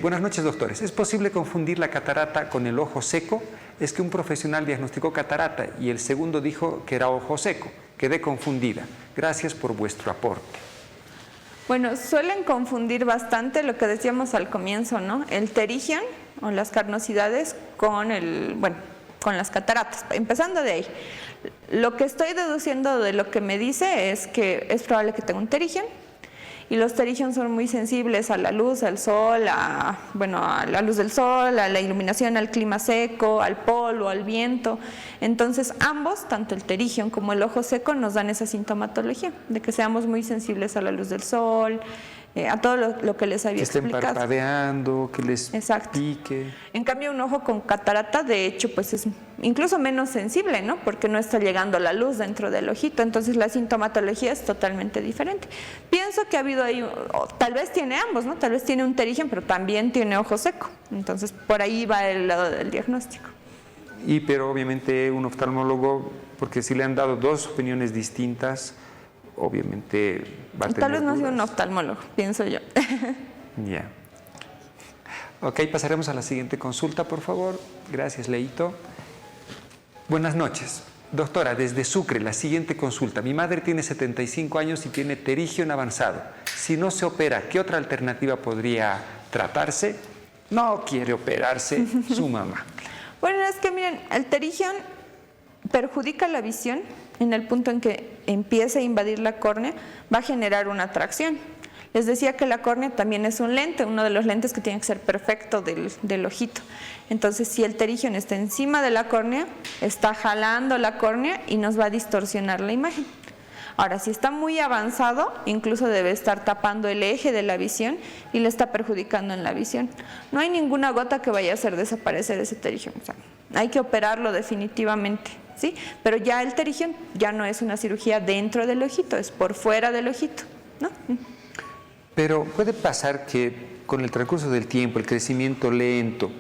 Speaker 8: Buenas noches doctores. ¿Es posible confundir la catarata con el ojo seco? Es que un profesional diagnosticó catarata y el segundo dijo que era ojo seco. Quedé confundida. Gracias por vuestro aporte.
Speaker 9: Bueno, suelen confundir bastante lo que decíamos al comienzo, ¿no? El pterigion o las carnosidades con con las cataratas, empezando de ahí. Lo que estoy deduciendo de lo que me dice es que es probable que tenga un pterigion, y los pterigion son muy sensibles a la luz, al sol, a la luz del sol, a la iluminación, al clima seco, al polvo, al viento. Entonces ambos, tanto el pterigion como el ojo seco, nos dan esa sintomatología de que seamos muy sensibles a la luz del sol, a todo lo que les había explicado.
Speaker 8: Que estén parpadeando, que les pique.
Speaker 9: En cambio, un ojo con catarata, de hecho, pues es incluso menos sensible, ¿no? Porque no está llegando la luz dentro del ojito, entonces la sintomatología es totalmente diferente. Pienso que ha habido ahí, tal vez tiene ambos, ¿no? Tal vez tiene un pterigion, pero también tiene ojo seco, entonces por ahí va el lado del diagnóstico.
Speaker 8: Pero obviamente un oftalmólogo Porque si le han dado dos opiniones distintas, obviamente va a tener
Speaker 9: Tal vez no ha sido un
Speaker 8: dudas.
Speaker 9: oftalmólogo, pienso yo.
Speaker 8: Ya. Ok, pasaremos a la siguiente consulta, por favor. Gracias, Leito. Buenas noches. Doctora, desde Sucre, la siguiente consulta. Mi madre tiene 75 años y tiene pterigión avanzado. Si no se opera, ¿qué otra alternativa podría tratarse? No quiere operarse su mamá.
Speaker 9: Bueno, es que miren, el pterigión perjudica la visión en el punto en que empieza a invadir la córnea, va a generar una tracción. Les decía que la córnea también es un lente, uno de los lentes que tiene que ser perfecto del ojito. Entonces, si el pterigión está encima de la córnea, está jalando la córnea y nos va a distorsionar la imagen. Ahora, si está muy avanzado, incluso debe estar tapando el eje de la visión y le está perjudicando en la visión. No hay ninguna gota que vaya a hacer desaparecer ese pterigión. O sea, hay que operarlo definitivamente, ¿sí? Pero ya el pterigión ya no es una cirugía dentro del ojito, es por fuera del ojito, ¿no?
Speaker 8: Pero puede pasar que con el transcurso del tiempo, el crecimiento lento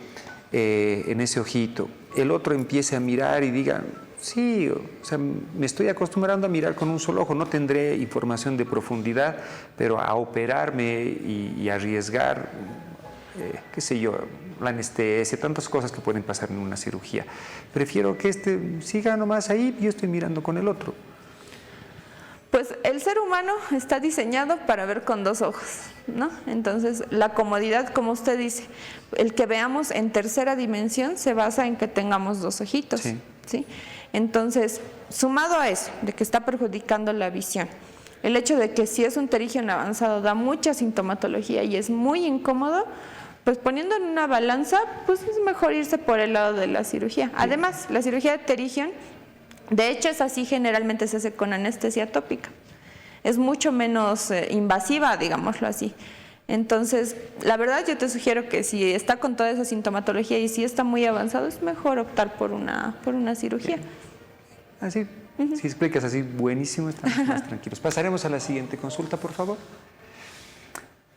Speaker 8: en ese ojito, el otro empiece a mirar y diga, sí, o sea, me estoy acostumbrando a mirar con un solo ojo, no tendré información de profundidad, pero a operarme y arriesgar, qué sé yo, la anestesia, tantas cosas que pueden pasar en una cirugía. Prefiero que siga nomás ahí y yo estoy mirando con el otro.
Speaker 9: Pues el ser humano está diseñado para ver con dos ojos, ¿no? Entonces, la comodidad, como usted dice, el que veamos en tercera dimensión se basa en que tengamos dos ojitos,
Speaker 8: sí.
Speaker 9: ¿sí? Entonces, sumado a eso, de que está perjudicando la visión, el hecho de que si es un pterigión avanzado da mucha sintomatología y es muy incómodo, pues poniendo en una balanza, pues es mejor irse por el lado de la cirugía. Sí. Además, la cirugía de pterigión, de hecho es así, generalmente se hace con anestesia tópica. Es mucho menos invasiva, digámoslo así. Entonces, la verdad yo te sugiero que si está con toda esa sintomatología y si está muy avanzado, es mejor optar por una cirugía.
Speaker 8: Así, si explicas así, buenísimo, estamos más tranquilos. Pasaremos a la siguiente consulta, por favor.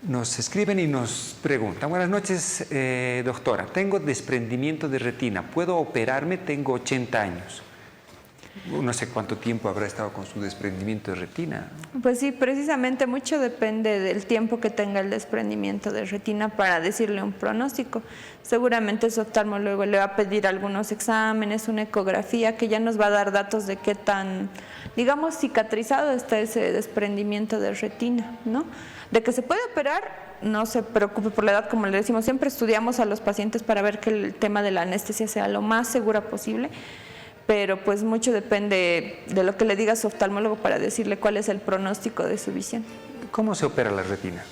Speaker 8: Nos escriben y nos preguntan. Buenas noches, doctora. Tengo desprendimiento de retina. ¿Puedo operarme? Tengo 80 años. No sé cuánto tiempo habrá estado con su desprendimiento de retina.
Speaker 9: Pues sí, precisamente mucho depende del tiempo que tenga el desprendimiento de retina para decirle un pronóstico. Seguramente su oftalmólogo le va a pedir algunos exámenes, una ecografía que ya nos va a dar datos de qué tan, digamos, cicatrizado está ese desprendimiento de retina, ¿no? De que se puede operar, no se preocupe por la edad, como le decimos, siempre estudiamos a los pacientes para ver que el tema de la anestesia sea lo más segura posible. Pero pues mucho depende de lo que le diga su oftalmólogo para decirle cuál es el pronóstico de su visión.
Speaker 8: ¿Cómo se opera la retina?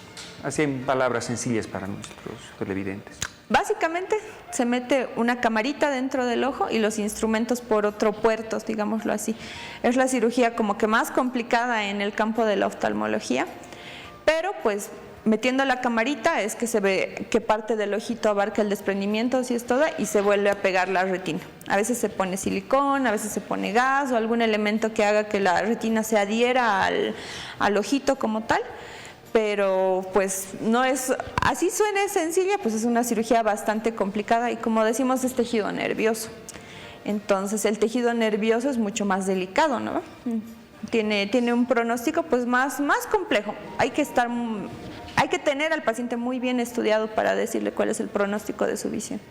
Speaker 8: Así en palabras sencillas para nuestros televidentes.
Speaker 9: Básicamente se mete una camarita dentro del ojo y los instrumentos por otro puerto, digámoslo así. Es la cirugía como que más complicada en el campo de la oftalmología, pero pues metiendo la camarita es que se ve qué parte del ojito abarca el desprendimiento, si es toda, y se vuelve a pegar la retina. A veces se pone silicón, a veces se pone gas o algún elemento que haga que la retina se adhiera al ojito como tal, pero pues no es, así suene sencilla, pues es una cirugía bastante complicada y como decimos es tejido nervioso. Entonces el tejido nervioso es mucho más delicado, ¿no? Tiene un pronóstico pues más complejo. Hay que tener al paciente muy bien estudiado para decirle cuál es el pronóstico de su visión.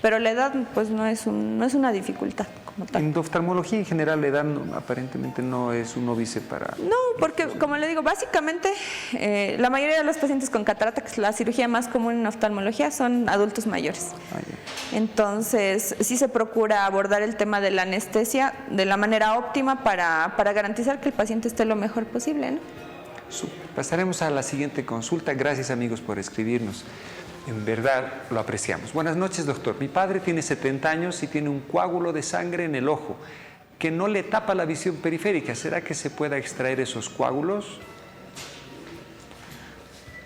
Speaker 9: Pero la edad pues no es una dificultad como tal.
Speaker 8: En oftalmología en general la edad aparentemente no es un óbice para...
Speaker 9: No, porque como le digo, básicamente la mayoría de los pacientes con catarata, que es la cirugía más común en oftalmología, son adultos mayores. Entonces sí se procura abordar el tema de la anestesia de la manera óptima para garantizar que el paciente esté lo mejor posible, ¿no?
Speaker 8: Pasaremos a la siguiente consulta. Gracias amigos por escribirnos. En verdad lo apreciamos. Buenas noches, doctor. Mi padre tiene 70 años y tiene un coágulo de sangre en el ojo que no le tapa la visión periférica. ¿Será que se pueda extraer esos coágulos?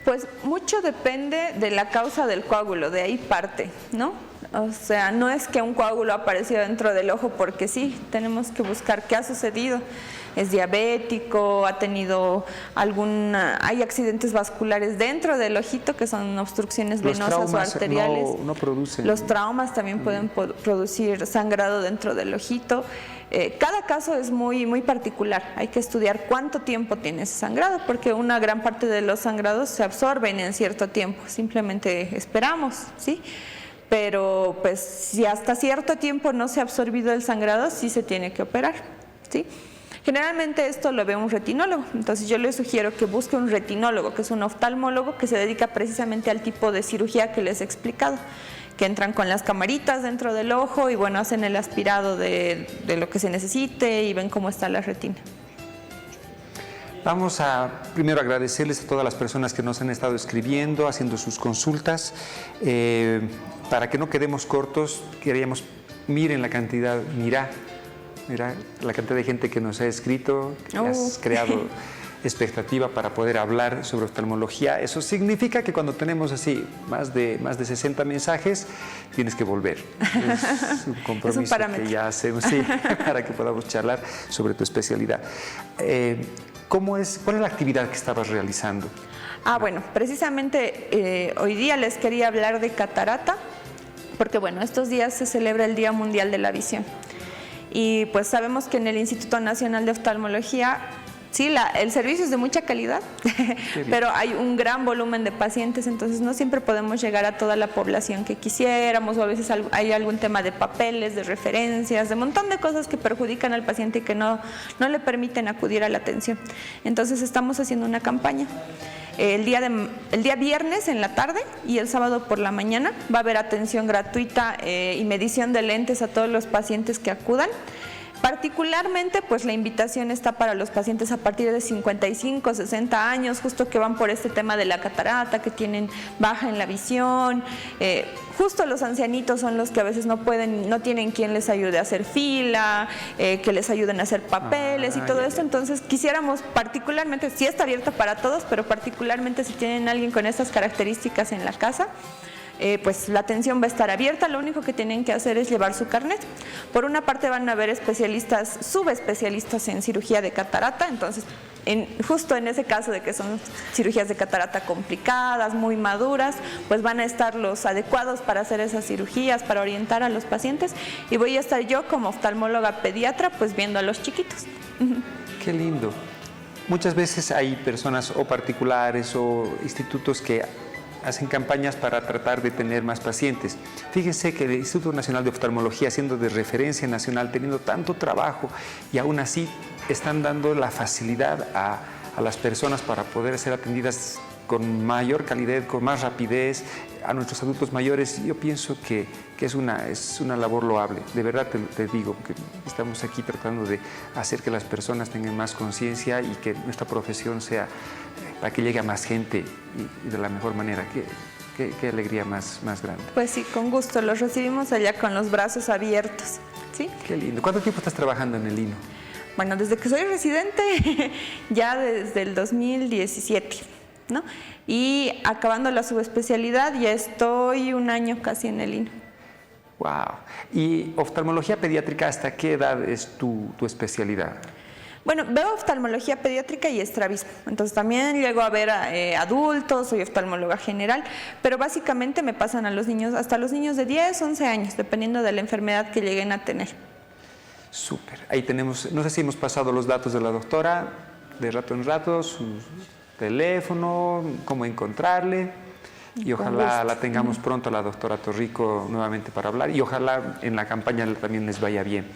Speaker 9: Pues mucho depende de la causa del coágulo, de ahí parte, ¿no? O sea, no es que un coágulo apareció dentro del ojo porque sí, tenemos que buscar qué ha sucedido. Es diabético, ha tenido hay accidentes vasculares dentro del ojito que son obstrucciones venosas o arteriales.
Speaker 8: No producen.
Speaker 9: Los traumas también pueden producir sangrado dentro del ojito. Cada caso es muy particular. Hay que estudiar cuánto tiempo tiene ese sangrado, porque una gran parte de los sangrados se absorben en cierto tiempo. Simplemente esperamos, ¿sí? Pero pues si hasta cierto tiempo no se ha absorbido el sangrado, sí se tiene que operar, ¿sí? Generalmente esto lo ve un retinólogo, entonces yo le sugiero que busque un retinólogo, que es un oftalmólogo que se dedica precisamente al tipo de cirugía que les he explicado, que entran con las camaritas dentro del ojo y bueno, hacen el aspirado de lo que se necesite y ven cómo está la retina.
Speaker 8: Vamos a primero agradecerles a todas las personas que nos han estado escribiendo, haciendo sus consultas. Para que no quedemos cortos, queríamos, miren la cantidad, mira la cantidad de gente que nos ha escrito, que has creado expectativa para poder hablar sobre oftalmología. Eso significa que cuando tenemos así más de 60 mensajes, tienes que volver. Es un compromiso
Speaker 9: es un parámetro
Speaker 8: que ya hacemos, sí, para que podamos charlar sobre tu especialidad. ¿Cuál es la actividad que estabas realizando?
Speaker 9: Bueno, precisamente hoy día les quería hablar de catarata, porque bueno, estos días se celebra el Día Mundial de la Visión. Y pues sabemos que en el Instituto Nacional de Oftalmología, sí, el servicio es de mucha calidad, pero hay un gran volumen de pacientes, entonces no siempre podemos llegar a toda la población que quisiéramos, o a veces hay algún tema de papeles, de referencias, de un montón de cosas que perjudican al paciente y que no le permiten acudir a la atención. Entonces estamos haciendo una campaña. El día viernes en la tarde y el sábado por la mañana va a haber atención gratuita y medición de lentes a todos los pacientes que acudan. Particularmente, pues la invitación está para los pacientes a partir de 55, 60 años, justo que van por este tema de la catarata, que tienen baja en la visión. Justo los ancianitos son los que a veces no tienen quien les ayude a hacer fila, que les ayuden a hacer papeles y todo esto. Entonces quisiéramos particularmente, sí está abierto para todos, pero particularmente si tienen alguien con estas características en la casa, pues la atención va a estar abierta. Lo único que tienen que hacer es llevar su carnet. Por una parte van a haber especialistas, subespecialistas en cirugía de catarata, entonces justo en ese caso de que son cirugías de catarata complicadas, muy maduras, pues van a estar los adecuados para hacer esas cirugías, para orientar a los pacientes, y voy a estar yo como oftalmóloga pediatra pues viendo a los chiquitos.
Speaker 8: Qué lindo. Muchas veces hay personas o particulares o institutos que hacen campañas para tratar de tener más pacientes. Fíjense que el Instituto Nacional de Oftalmología, siendo de referencia nacional, teniendo tanto trabajo, y aún así están dando la facilidad a las personas para poder ser atendidas con mayor calidad, con más rapidez, a nuestros adultos mayores. Yo pienso que es una labor loable. De verdad te digo que estamos aquí tratando de hacer que las personas tengan más conciencia y que nuestra profesión sea para que llegue a más gente y de la mejor manera. Qué alegría más grande.
Speaker 9: Pues sí, con gusto, los recibimos allá con los brazos abiertos. ¿Sí?
Speaker 8: Qué lindo. ¿Cuánto tiempo estás trabajando en el INO?
Speaker 9: Bueno, desde que soy residente, ya desde el 2017, ¿no? Y acabando la subespecialidad, ya estoy un año casi en el INO.
Speaker 8: Wow. ¿Y oftalmología pediátrica, hasta qué edad es tu especialidad?
Speaker 9: Bueno, veo oftalmología pediátrica y estrabismo, entonces también llego a ver adultos, soy oftalmóloga general, pero básicamente me pasan a los niños, hasta los niños de 10, 11 años, dependiendo de la enfermedad que lleguen a tener.
Speaker 8: Súper. Ahí tenemos, no sé si hemos pasado los datos de la doctora, de rato en rato, su teléfono, cómo encontrarle, y ojalá la tengamos pronto a la doctora Torrico nuevamente para hablar, y ojalá en la campaña también les vaya bien.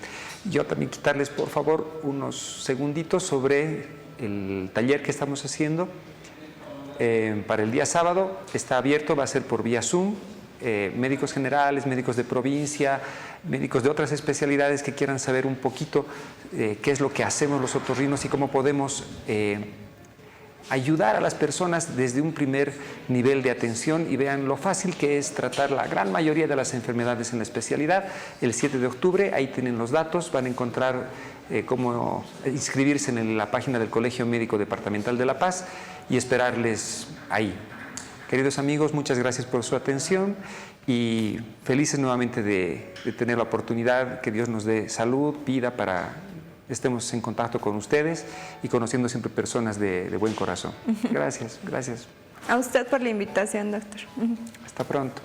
Speaker 8: Yo también quitarles, por favor, unos segunditos sobre el taller que estamos haciendo para el día sábado. Está abierto, va a ser por vía Zoom. Médicos generales, médicos de provincia, médicos de otras especialidades que quieran saber un poquito qué es lo que hacemos los otorrinos y cómo podemos ayudar a las personas desde un primer nivel de atención, y vean lo fácil que es tratar la gran mayoría de las enfermedades en la especialidad. El 7 de octubre, ahí tienen los datos, van a encontrar cómo inscribirse en la página del Colegio Médico Departamental de La Paz y esperarles ahí. Queridos amigos, muchas gracias por su atención y felices nuevamente de tener la oportunidad. Que Dios nos dé salud, vida, para estemos en contacto con ustedes y conociendo siempre personas de buen corazón. Gracias, gracias.
Speaker 9: A usted por la invitación, doctor.
Speaker 8: Hasta pronto.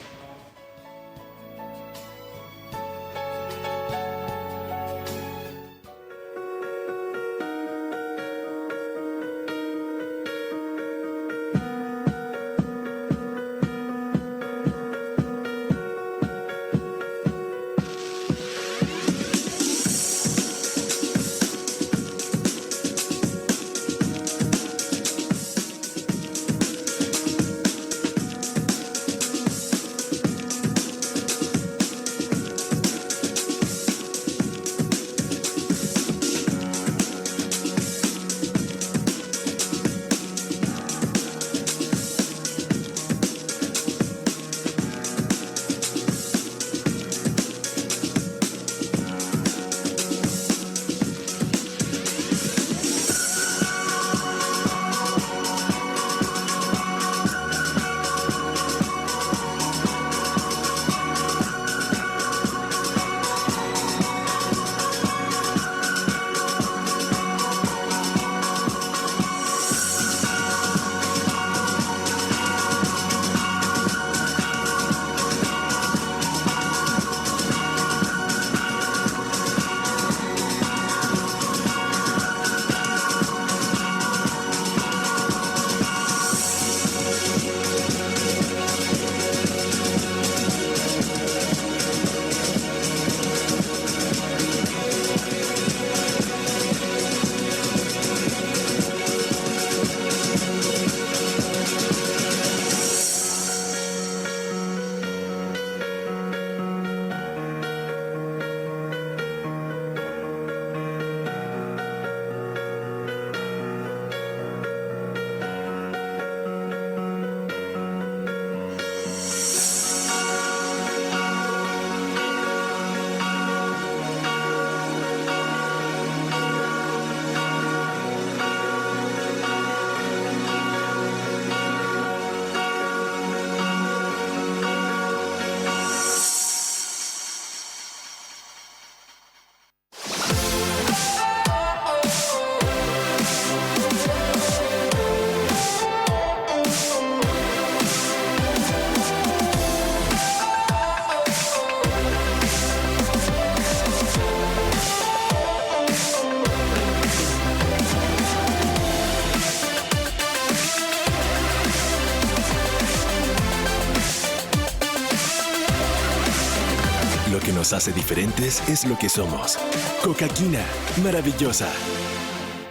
Speaker 1: nos hace diferentes es lo que somos. Coca-Quina, maravillosa.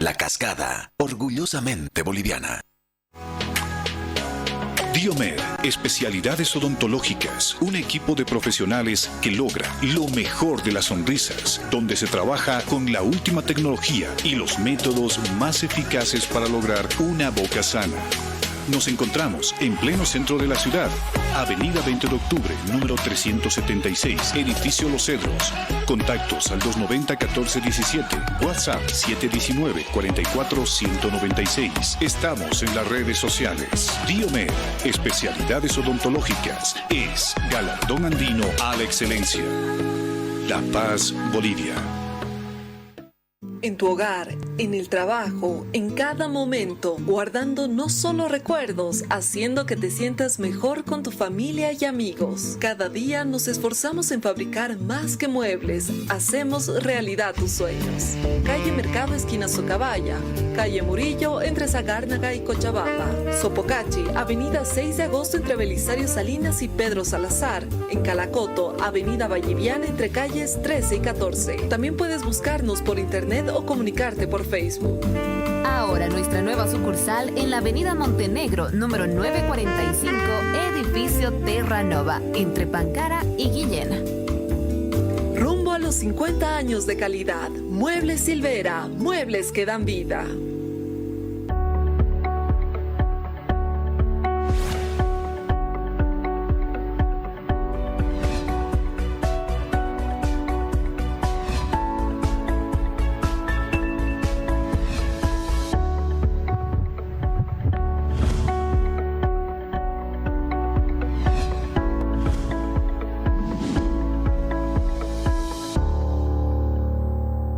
Speaker 2: La Cascada, orgullosamente boliviana.
Speaker 3: Diomed, especialidades odontológicas, un equipo de profesionales que logra lo mejor de las sonrisas, donde se trabaja con la última tecnología y los métodos más eficaces para lograr una boca sana. Nos encontramos en pleno centro de la ciudad, Avenida 20 de Octubre, número 376, Edificio Los Cedros. Contactos al 290-1417, WhatsApp 719-44-196. Estamos en las redes sociales. Diomed, especialidades odontológicas, es galardón andino a la excelencia. La Paz, Bolivia.
Speaker 4: En tu hogar, en el trabajo, en cada momento, guardando no solo recuerdos, haciendo que te sientas mejor con tu familia y amigos. Cada día nos esforzamos en fabricar más que muebles, hacemos realidad tus sueños. Calle Mercado, esquina Socabaya. Calle Murillo, entre Sagárnaga y Cochabamba. Sopocachi, avenida 6 de agosto entre Belisario Salinas y Pedro Salazar. En Calacoto, avenida Valliviana entre calles 13 y 14. También puedes buscarnos por internet o comunicarte por Facebook.
Speaker 5: Ahora nuestra nueva sucursal en la avenida Montenegro, número 945, edificio Terra Nova, entre Pancara y Guillén.
Speaker 4: Rumbo a los 50 años de calidad. Muebles Silvera, muebles que dan vida.